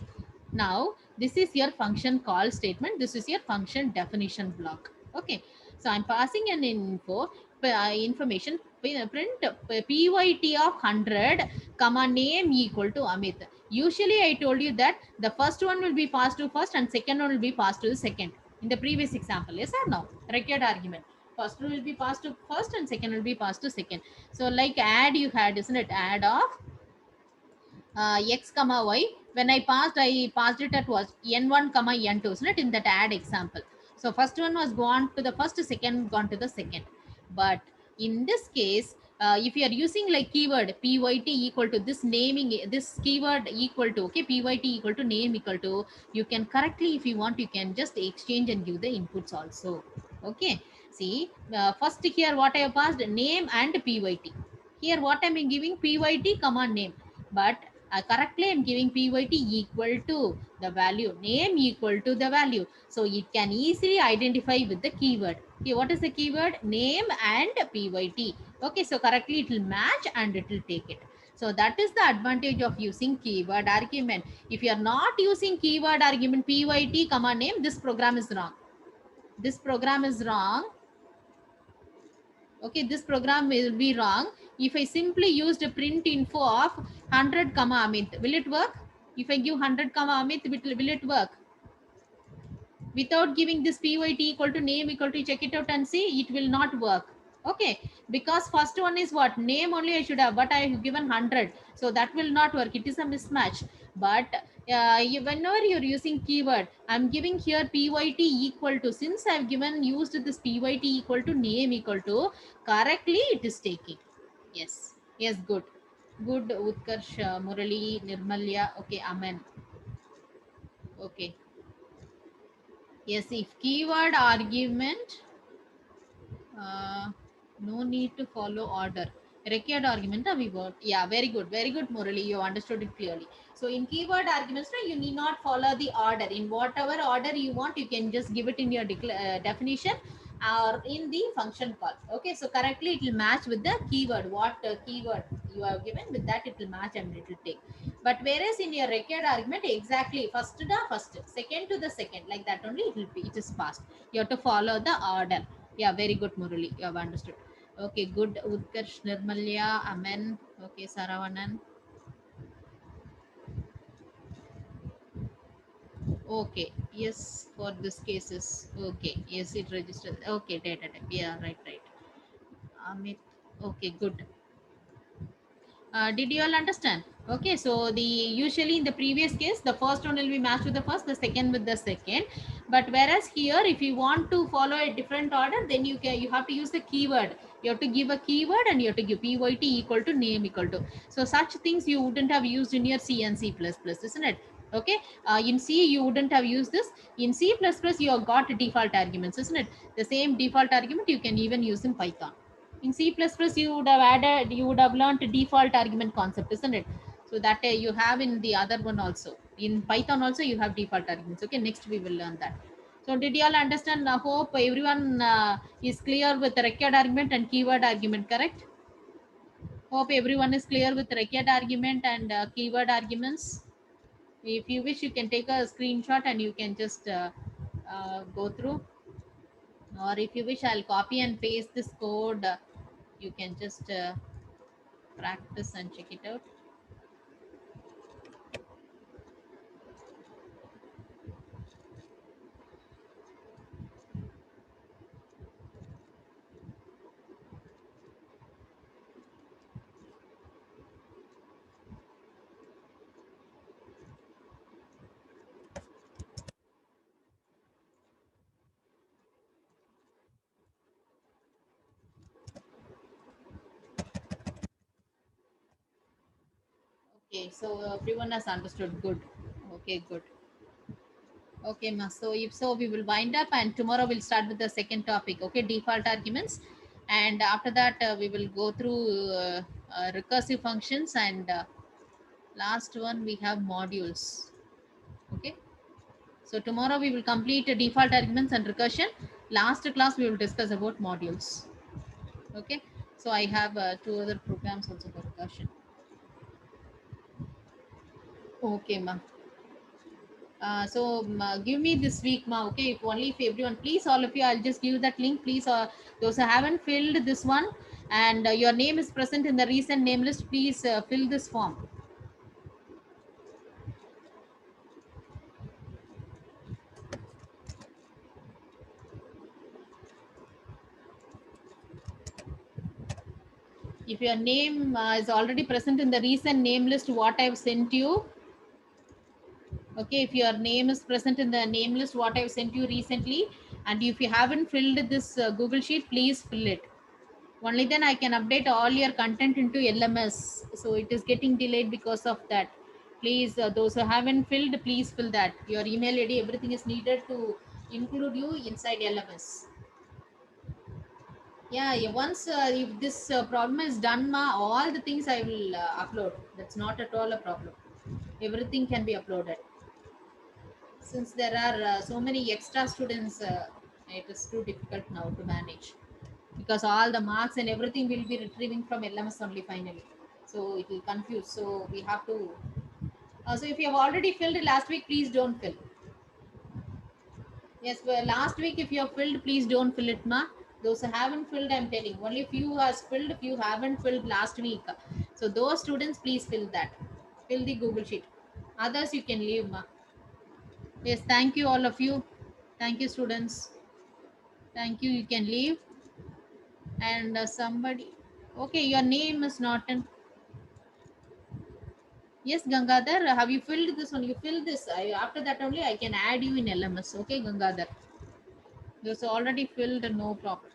now this is your function call statement, this is your function definition block. Okay, so I'm passing an information, print pyt of 100 comma name equal to Amit. Usually I told you that the first one will be passed to first and second one will be passed to the second in the previous example. Yes or no? Required argument, first one will be passed to first and second will be passed to second. So like add you had, isn't it, add of x comma y. When I passed it at was n1 comma n2, isn't it, in that add example. So first one was gone to the first, second gone to the second. But in this case, if you are using like keyword pyt equal to this naming, this keyword equal to, okay, pyt equal to name equal to, you can correctly, if you want, you can just exchange and give the inputs also. Okay, see, first here what I have passed, name and pyt. Here what I am giving, pyt comma name. But correctly I'm giving pyt equal to the value, name equal to the value. So it can easily identify with the keyword. Okay, what is the keyword? Name and pyt. Okay, so correctly it will match and it will take it. So that is the advantage of using keyword argument. If you are not using keyword argument pyt comma name, this program is wrong. This program is wrong. Okay, this program will be wrong. If I simply used a print info of 100 comma Amit, will it work? If I give 100 comma Amit, will it work? Without giving this pyt equal to name equal to, check it out and see, it will not work. Okay, because first one is what, name only I should have, but I have given 100, so that will not work. It is a mismatch. But whenever you're using keyword, I'm giving here pyt equal to, since I've given used this pyt equal to name equal to, correctly it is taking. Yes, yes, good, good, Utkarsh, Murali, Nirmalya. Okay, amen. Okay, yes, if keyword argument, no need to follow order. Required argument, we got. Yeah, very good, Murali. You understood it clearly. So in keyword arguments, you need not follow the order. In whatever order you want, you can just give it in your definition or in the function call. Okay, so correctly it will match with the keyword. What keyword you have given, with that it will match and it will take. But whereas in your required argument, exactly first to the first, second to the second, like that only it will be. It is passed. You have to follow the order. Yeah, very good, Murali. You have understood. Okay, good. Utkarsh, Nirmalya, Amen. Okay, Saravanan. Okay, yes, for this cases. Okay, yes, it registers. Okay, data type. Yeah, right. Amit. Okay, good. Did you all understand? Okay, so the usually in the previous case, the first one will be matched with the first, the second with the second. But whereas here, if you want to follow a different order, then you have to use the keyword. You have to give a keyword and you have to give pyt equal to name equal to. So such things you wouldn't have used in your C and C++, isn't it? Okay, in C you wouldn't have used this. In C++ you have got default arguments, isn't it? The same default argument you can even use in Python. In C++, you would have learned default argument concept, isn't it? So that you have in the other one also. In Python also you have default arguments. Okay, next we will learn that. So did you all understand? I hope everyone is clear with the required argument and keyword argument, correct? Hope everyone is clear with required argument and keyword arguments. If you wish, you can take a screenshot and you can just go through. Or if you wish, I'll copy and paste this code. You can just practice and check it out. Okay, so everyone has understood. Good. Okay, good. Okay, ma. So if so, we will wind up, and tomorrow we'll start with the second topic. Okay, default arguments, and after that we will go through recursive functions, and last one we have modules. Okay. So tomorrow we will complete default arguments and recursion. Last class we will discuss about modules. Okay. So I have two other programs also for recursion. Okay, ma. Give me this week, ma. Okay, if only if everyone, please, all of you, I'll just give that link, please. Those who haven't filled this one, and your name is present in the recent name list, please fill this form. If your name is already present in the recent name list, what I've sent you, okay, if your name is present in the name list what I've sent you recently, and if you haven't filled this Google sheet, please fill it. Only then I can update all your content into LMS. So it is getting delayed because of that. Please, those who haven't filled, please fill that. Your email ID, everything is needed to include you inside LMS. Yeah, yeah, once if this problem is done, ma, all the things I will upload. That's not at all a problem. Everything can be uploaded. Since there are so many extra students, it is too difficult now to manage, because all the marks and everything will be retrieving from LMS only finally. So it will confuse. So we have to. So if you have already filled last week, please don't fill. Yes, well, last week if you have filled, please don't fill it, ma. Those who haven't filled, I'm telling. Only few has filled, few haven't filled last week. So those students, please fill that. Fill the Google sheet. Others you can leave, ma. Yes, thank you all of you. Thank you, students. Thank you. You can leave. And somebody. Okay, your name is not in. Yes, Gangadhar, have you filled this one? You fill this. After that only I can add you in LMS. Okay, Gangadhar. This already filled, no problem.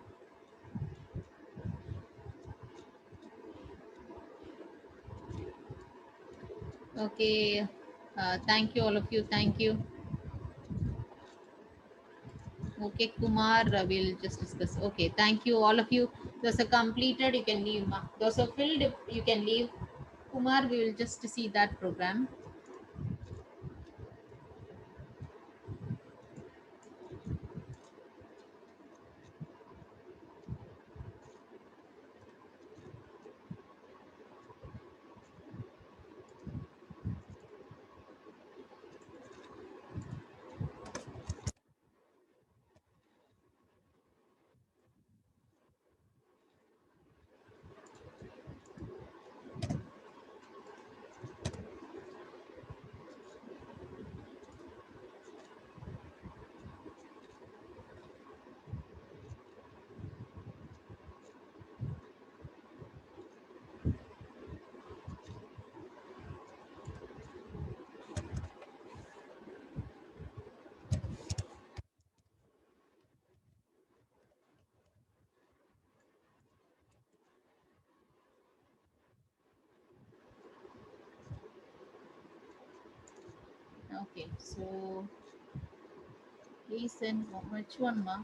Okay. Thank you, all of you. Thank you. Okay, Kumar, we'll just discuss. Okay, thank you, all of you. Those are completed, you can leave. Those are filled, you can leave. Kumar, we will just see that program. Okay, so please send which one, ma?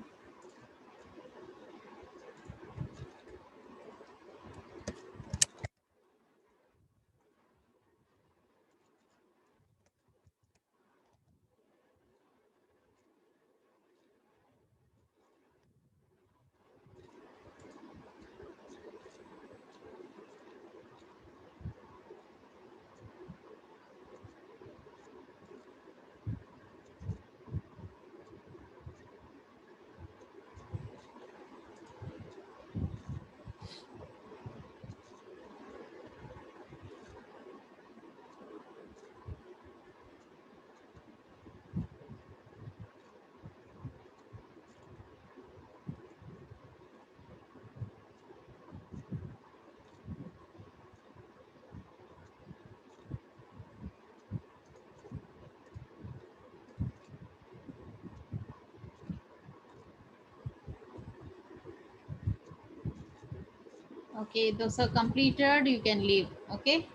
Okay, those are completed. You can leave. Okay.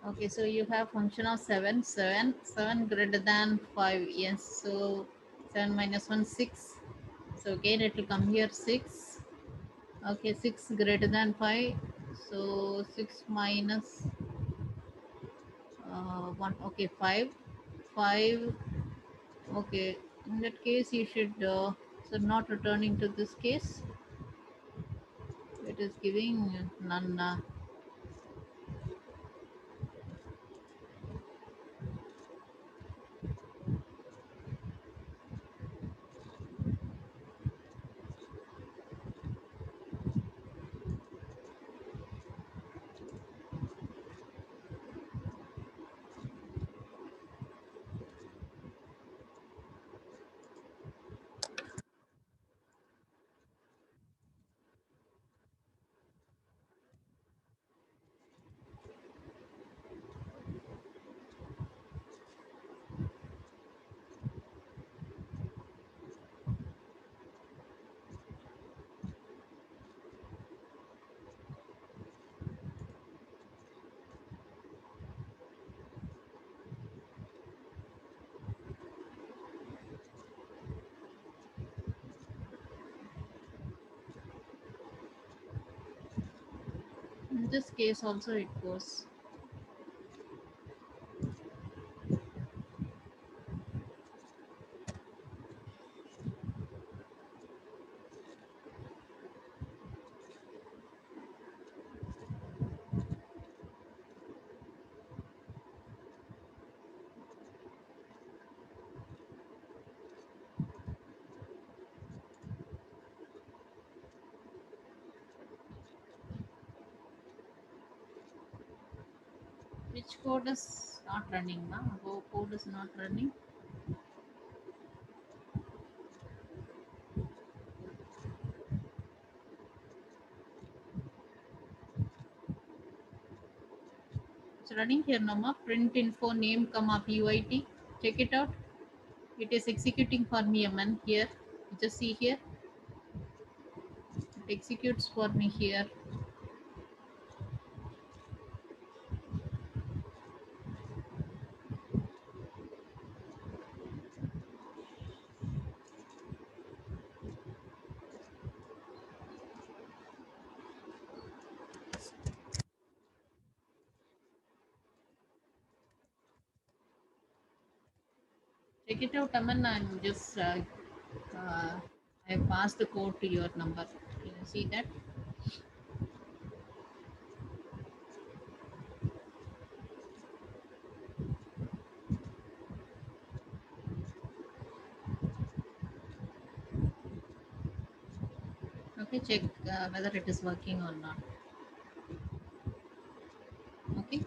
Okay, so you have function of 7, 7, 7 greater than 5. Yes, so 7 minus 1, 6. So again, it will come here 6. Okay, 6 greater than 5. So 6 minus 1. Okay, 5. 5. Okay, in that case, you should, so not returning to this case. It is giving none. In this case, also it goes. Which code is not running now? Go code is not running. It's running here, Nama. Print info name, comma PYT. Check it out. It is executing for me, Aman. Here. Just see here. It executes for me here. Check it out, Aman. I'm just I passed the code to your number. Can you see that? Okay, check whether it is working or not. Okay.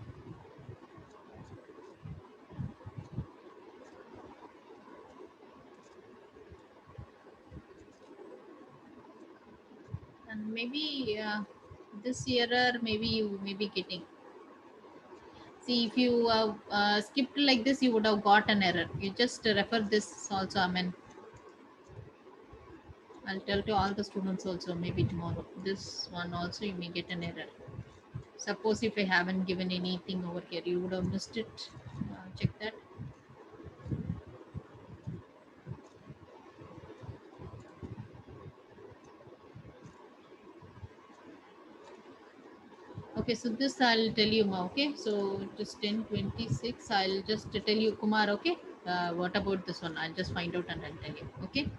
And maybe this error, maybe you may be getting. See, if you skipped like this, you would have got an error. You just refer this also. I mean, I'll tell to all the students also. Maybe tomorrow. This one also, you may get an error. Suppose if I haven't given anything over here, you would have missed it. Check that. Okay, so this I'll tell you now. Okay, so it is 10:26. I'll just tell you, Kumar. Okay, what about this one? I'll just find out and I'll tell you. Okay.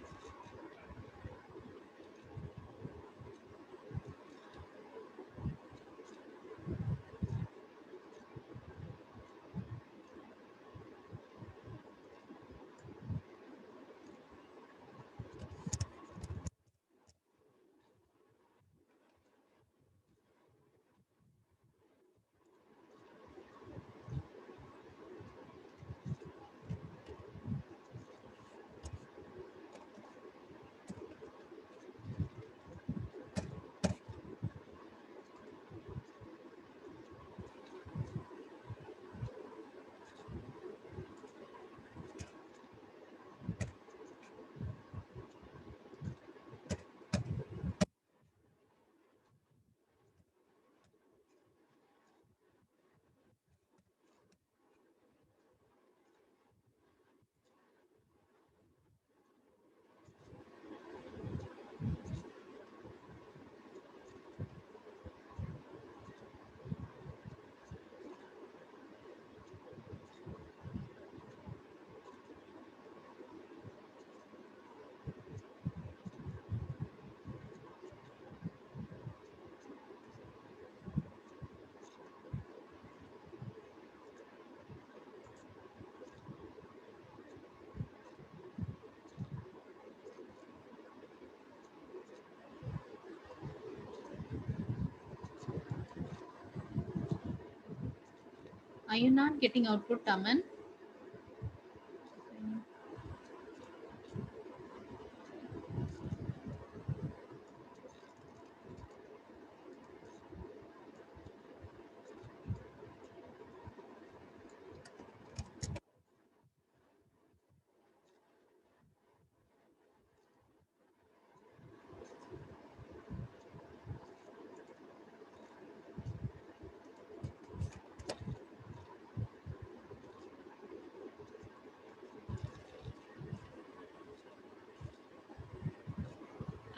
Are you not getting output, Aman?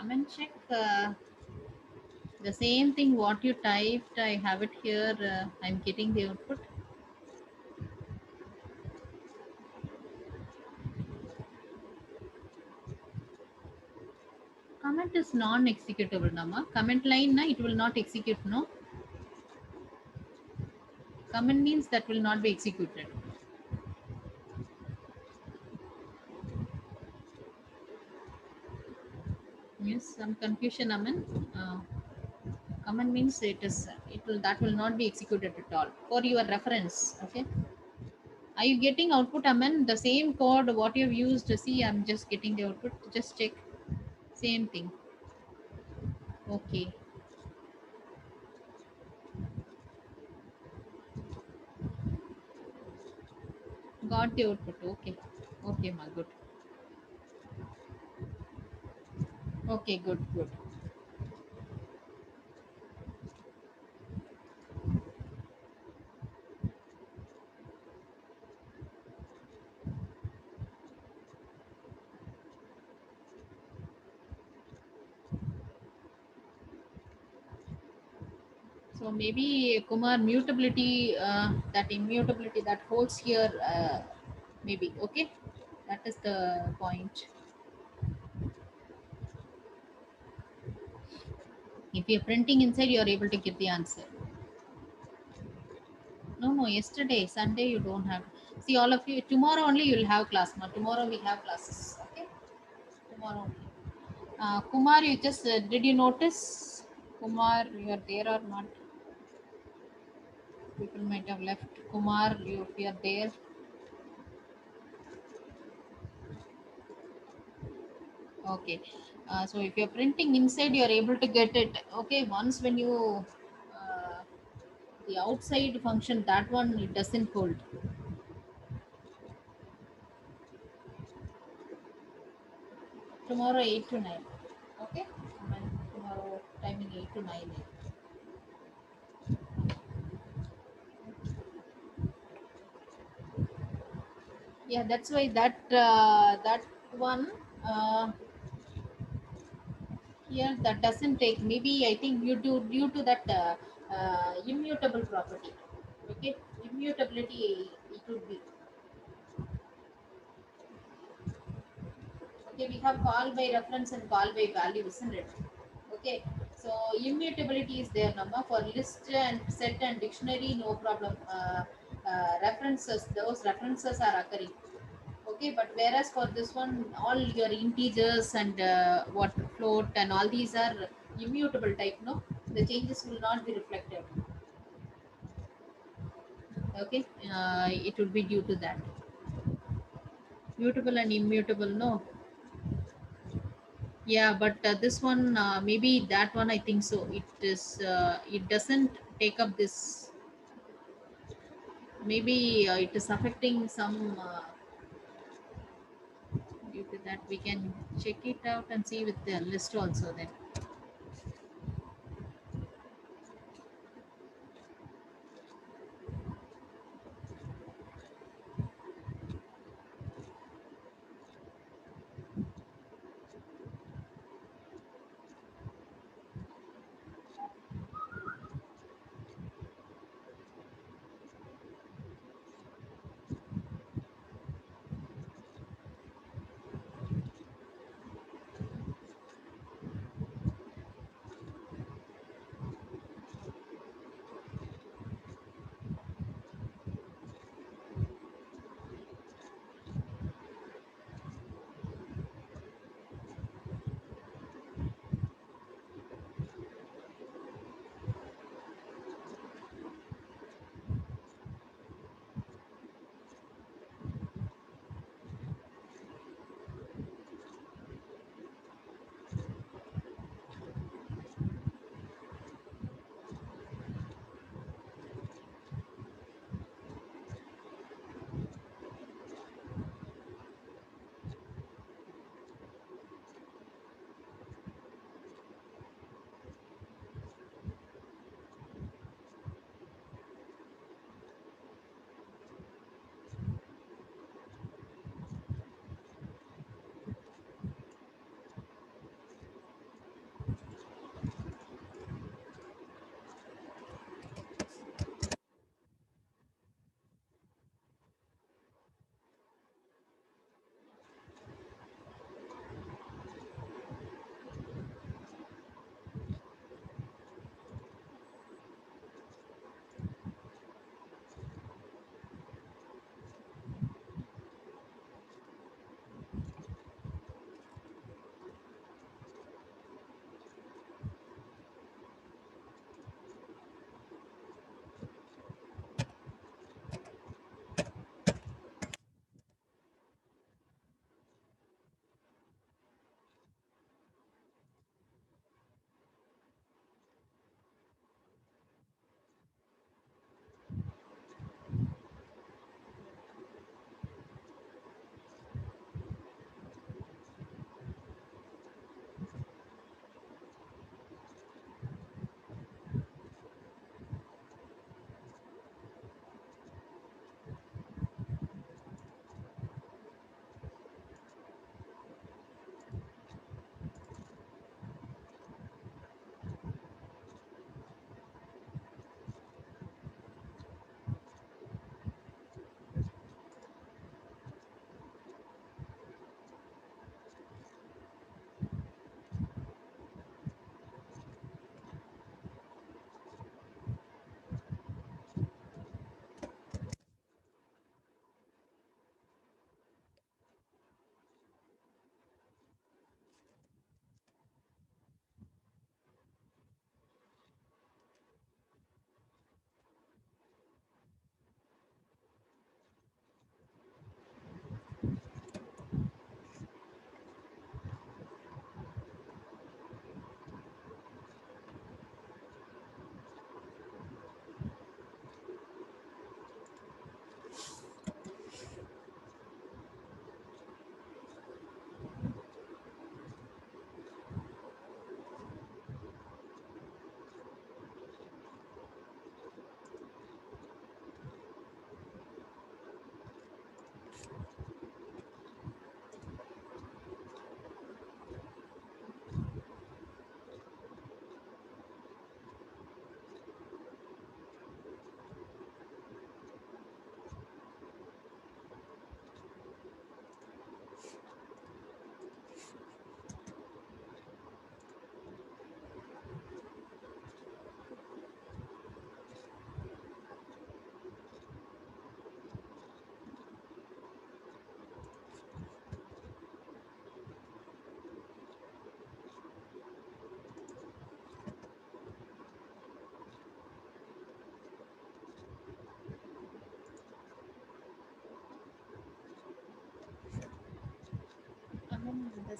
Aman, check the same thing what you typed. I have it here. I'm getting the output. Comment is non-executable, Nama. Comment line, na, it will not execute, no? Comment means that will not be executed. Yes, some confusion, Aman. Comment means it will that will not be executed at all. For your reference, okay? Are you getting output, Aman? The same code what you've used. See, I'm just getting the output. Just check. Same thing. Okay. Got the output. Okay. Okay, ma. Good. Okay, good, good. So maybe Kumar mutability, that immutability that holds here, maybe okay. That is the point. If you're printing inside, you're able to get the answer. No, no. Yesterday, Sunday, you don't have. See, all of you. Tomorrow only you'll have class. Ma. Tomorrow we have classes. Okay. Tomorrow only. Kumar, you just did you notice? Kumar, you are there or not? People might have left. Kumar, you if you are there. Okay. So if you're printing inside, you're able to get it. Okay. Once when you uh, the outside function, that one it doesn't hold. Tomorrow 8 to 9. Okay. Tomorrow timing 8 to 9. Yeah, that's why that one here that doesn't take. Maybe I think due to that immutable property. Okay, immutability it would be. Okay, we have call by reference and call by value, isn't it? Okay, so immutability is there, number for list and set and dictionary, no problem. References, those references are occurring. Okay, but whereas for this one, all your integers and what float and all these are immutable type, no? The changes will not be reflected. Okay, it would be due to that. Mutable and immutable, no? Yeah, but this one, maybe that one, I think so. It doesn't take up this. Maybe it is affecting some. Due to that, we can check it out and see with the list also then.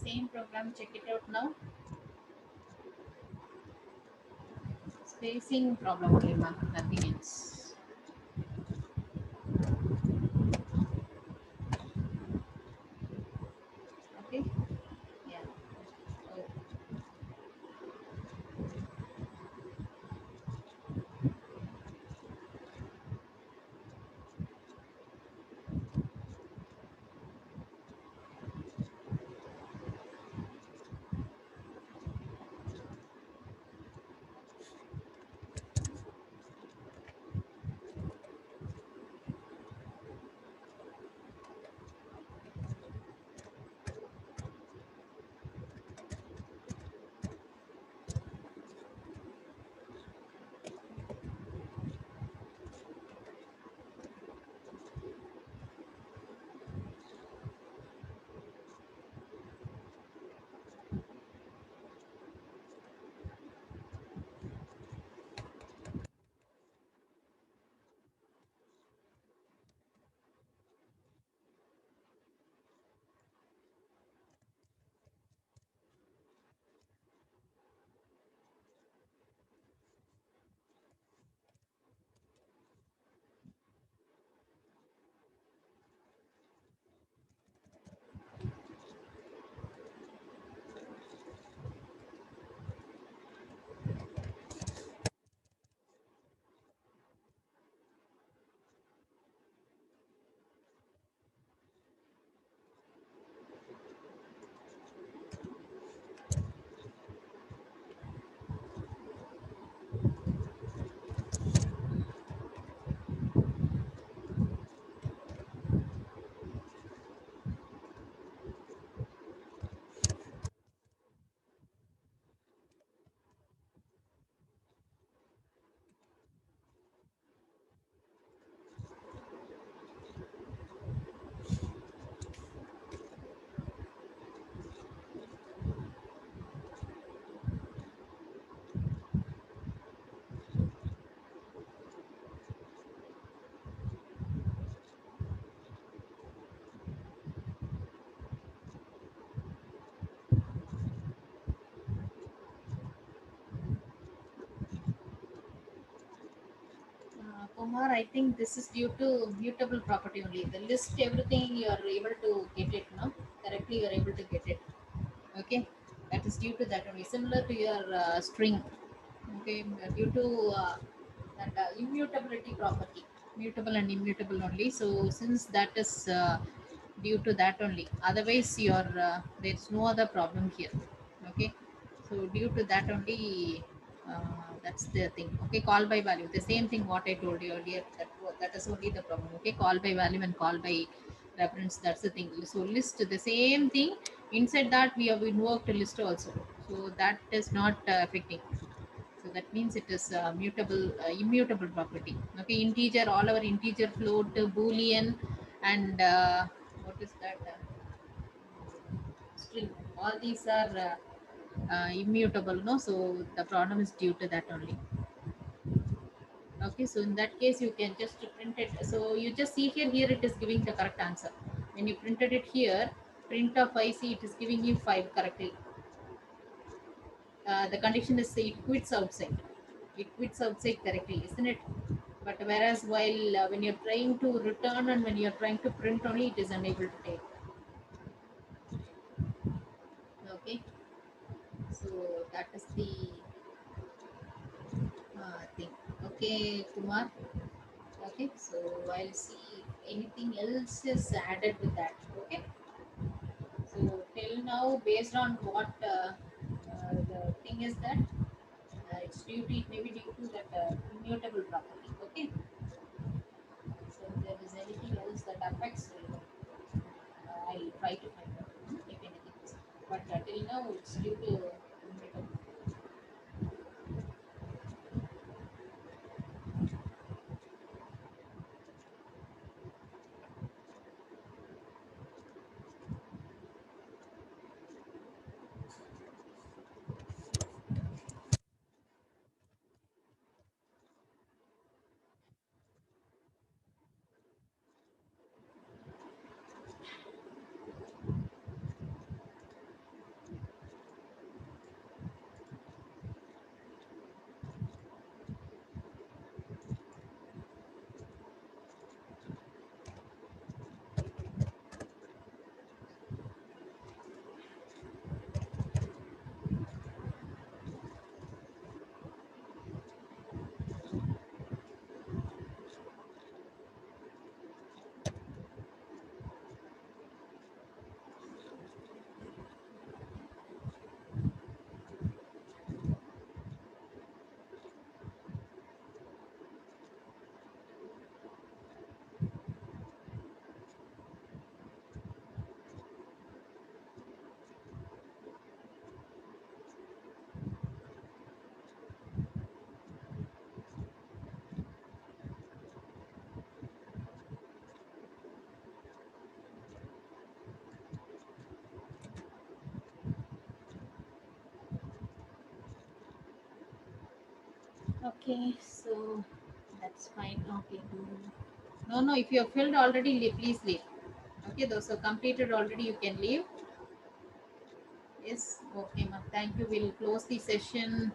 same program, check it out now. Spacing problem only, ma'am, nothing else. Okay. Yeah. Oh. Kumar, I think this is due to mutable property only. The list, everything you are able to get it, no? Correctly, you are able to get it. Okay, that is due to that only. Similar to your string. Okay, due to that immutability property, mutable and immutable only. So since that is due to that only, otherwise your there's no other problem here. Okay, so due to that only, that's the thing. Okay, call by value, the same thing what I told you earlier. That is only the problem. Okay, call by value and call by reference. That's the thing. So list the same thing. Inside that we have invoked a list also. So that is not affecting. So that means it is immutable property. Okay, integer, all our integer, float, boolean, and what is that? String. All these are immutable, no? So the problem is due to that only. Okay, so in that case, you can just print it. So you just see here, here it is giving the correct answer. When you printed it here, print of IC, it is giving you 5 correctly. The condition is say it quits outside. It quits outside correctly, isn't it? But whereas while when you're trying to return and when you're trying to print only, it is unable to take. Okay, so that is the thing. Okay, Kumar. Okay, so I'll see if anything else is added with that. Okay, so till now, based on what the thing is that it's due to, it may be due to that immutable property. Okay, so if there is anything else that affects, I'll try to find out if anything is. But till now, it's due to immutable. Okay, so that's fine. Okay. No, no, if you have filled already, leave, please leave. Okay, those who completed already, you can leave. Yes, okay, ma'am. Thank you. We'll close the session.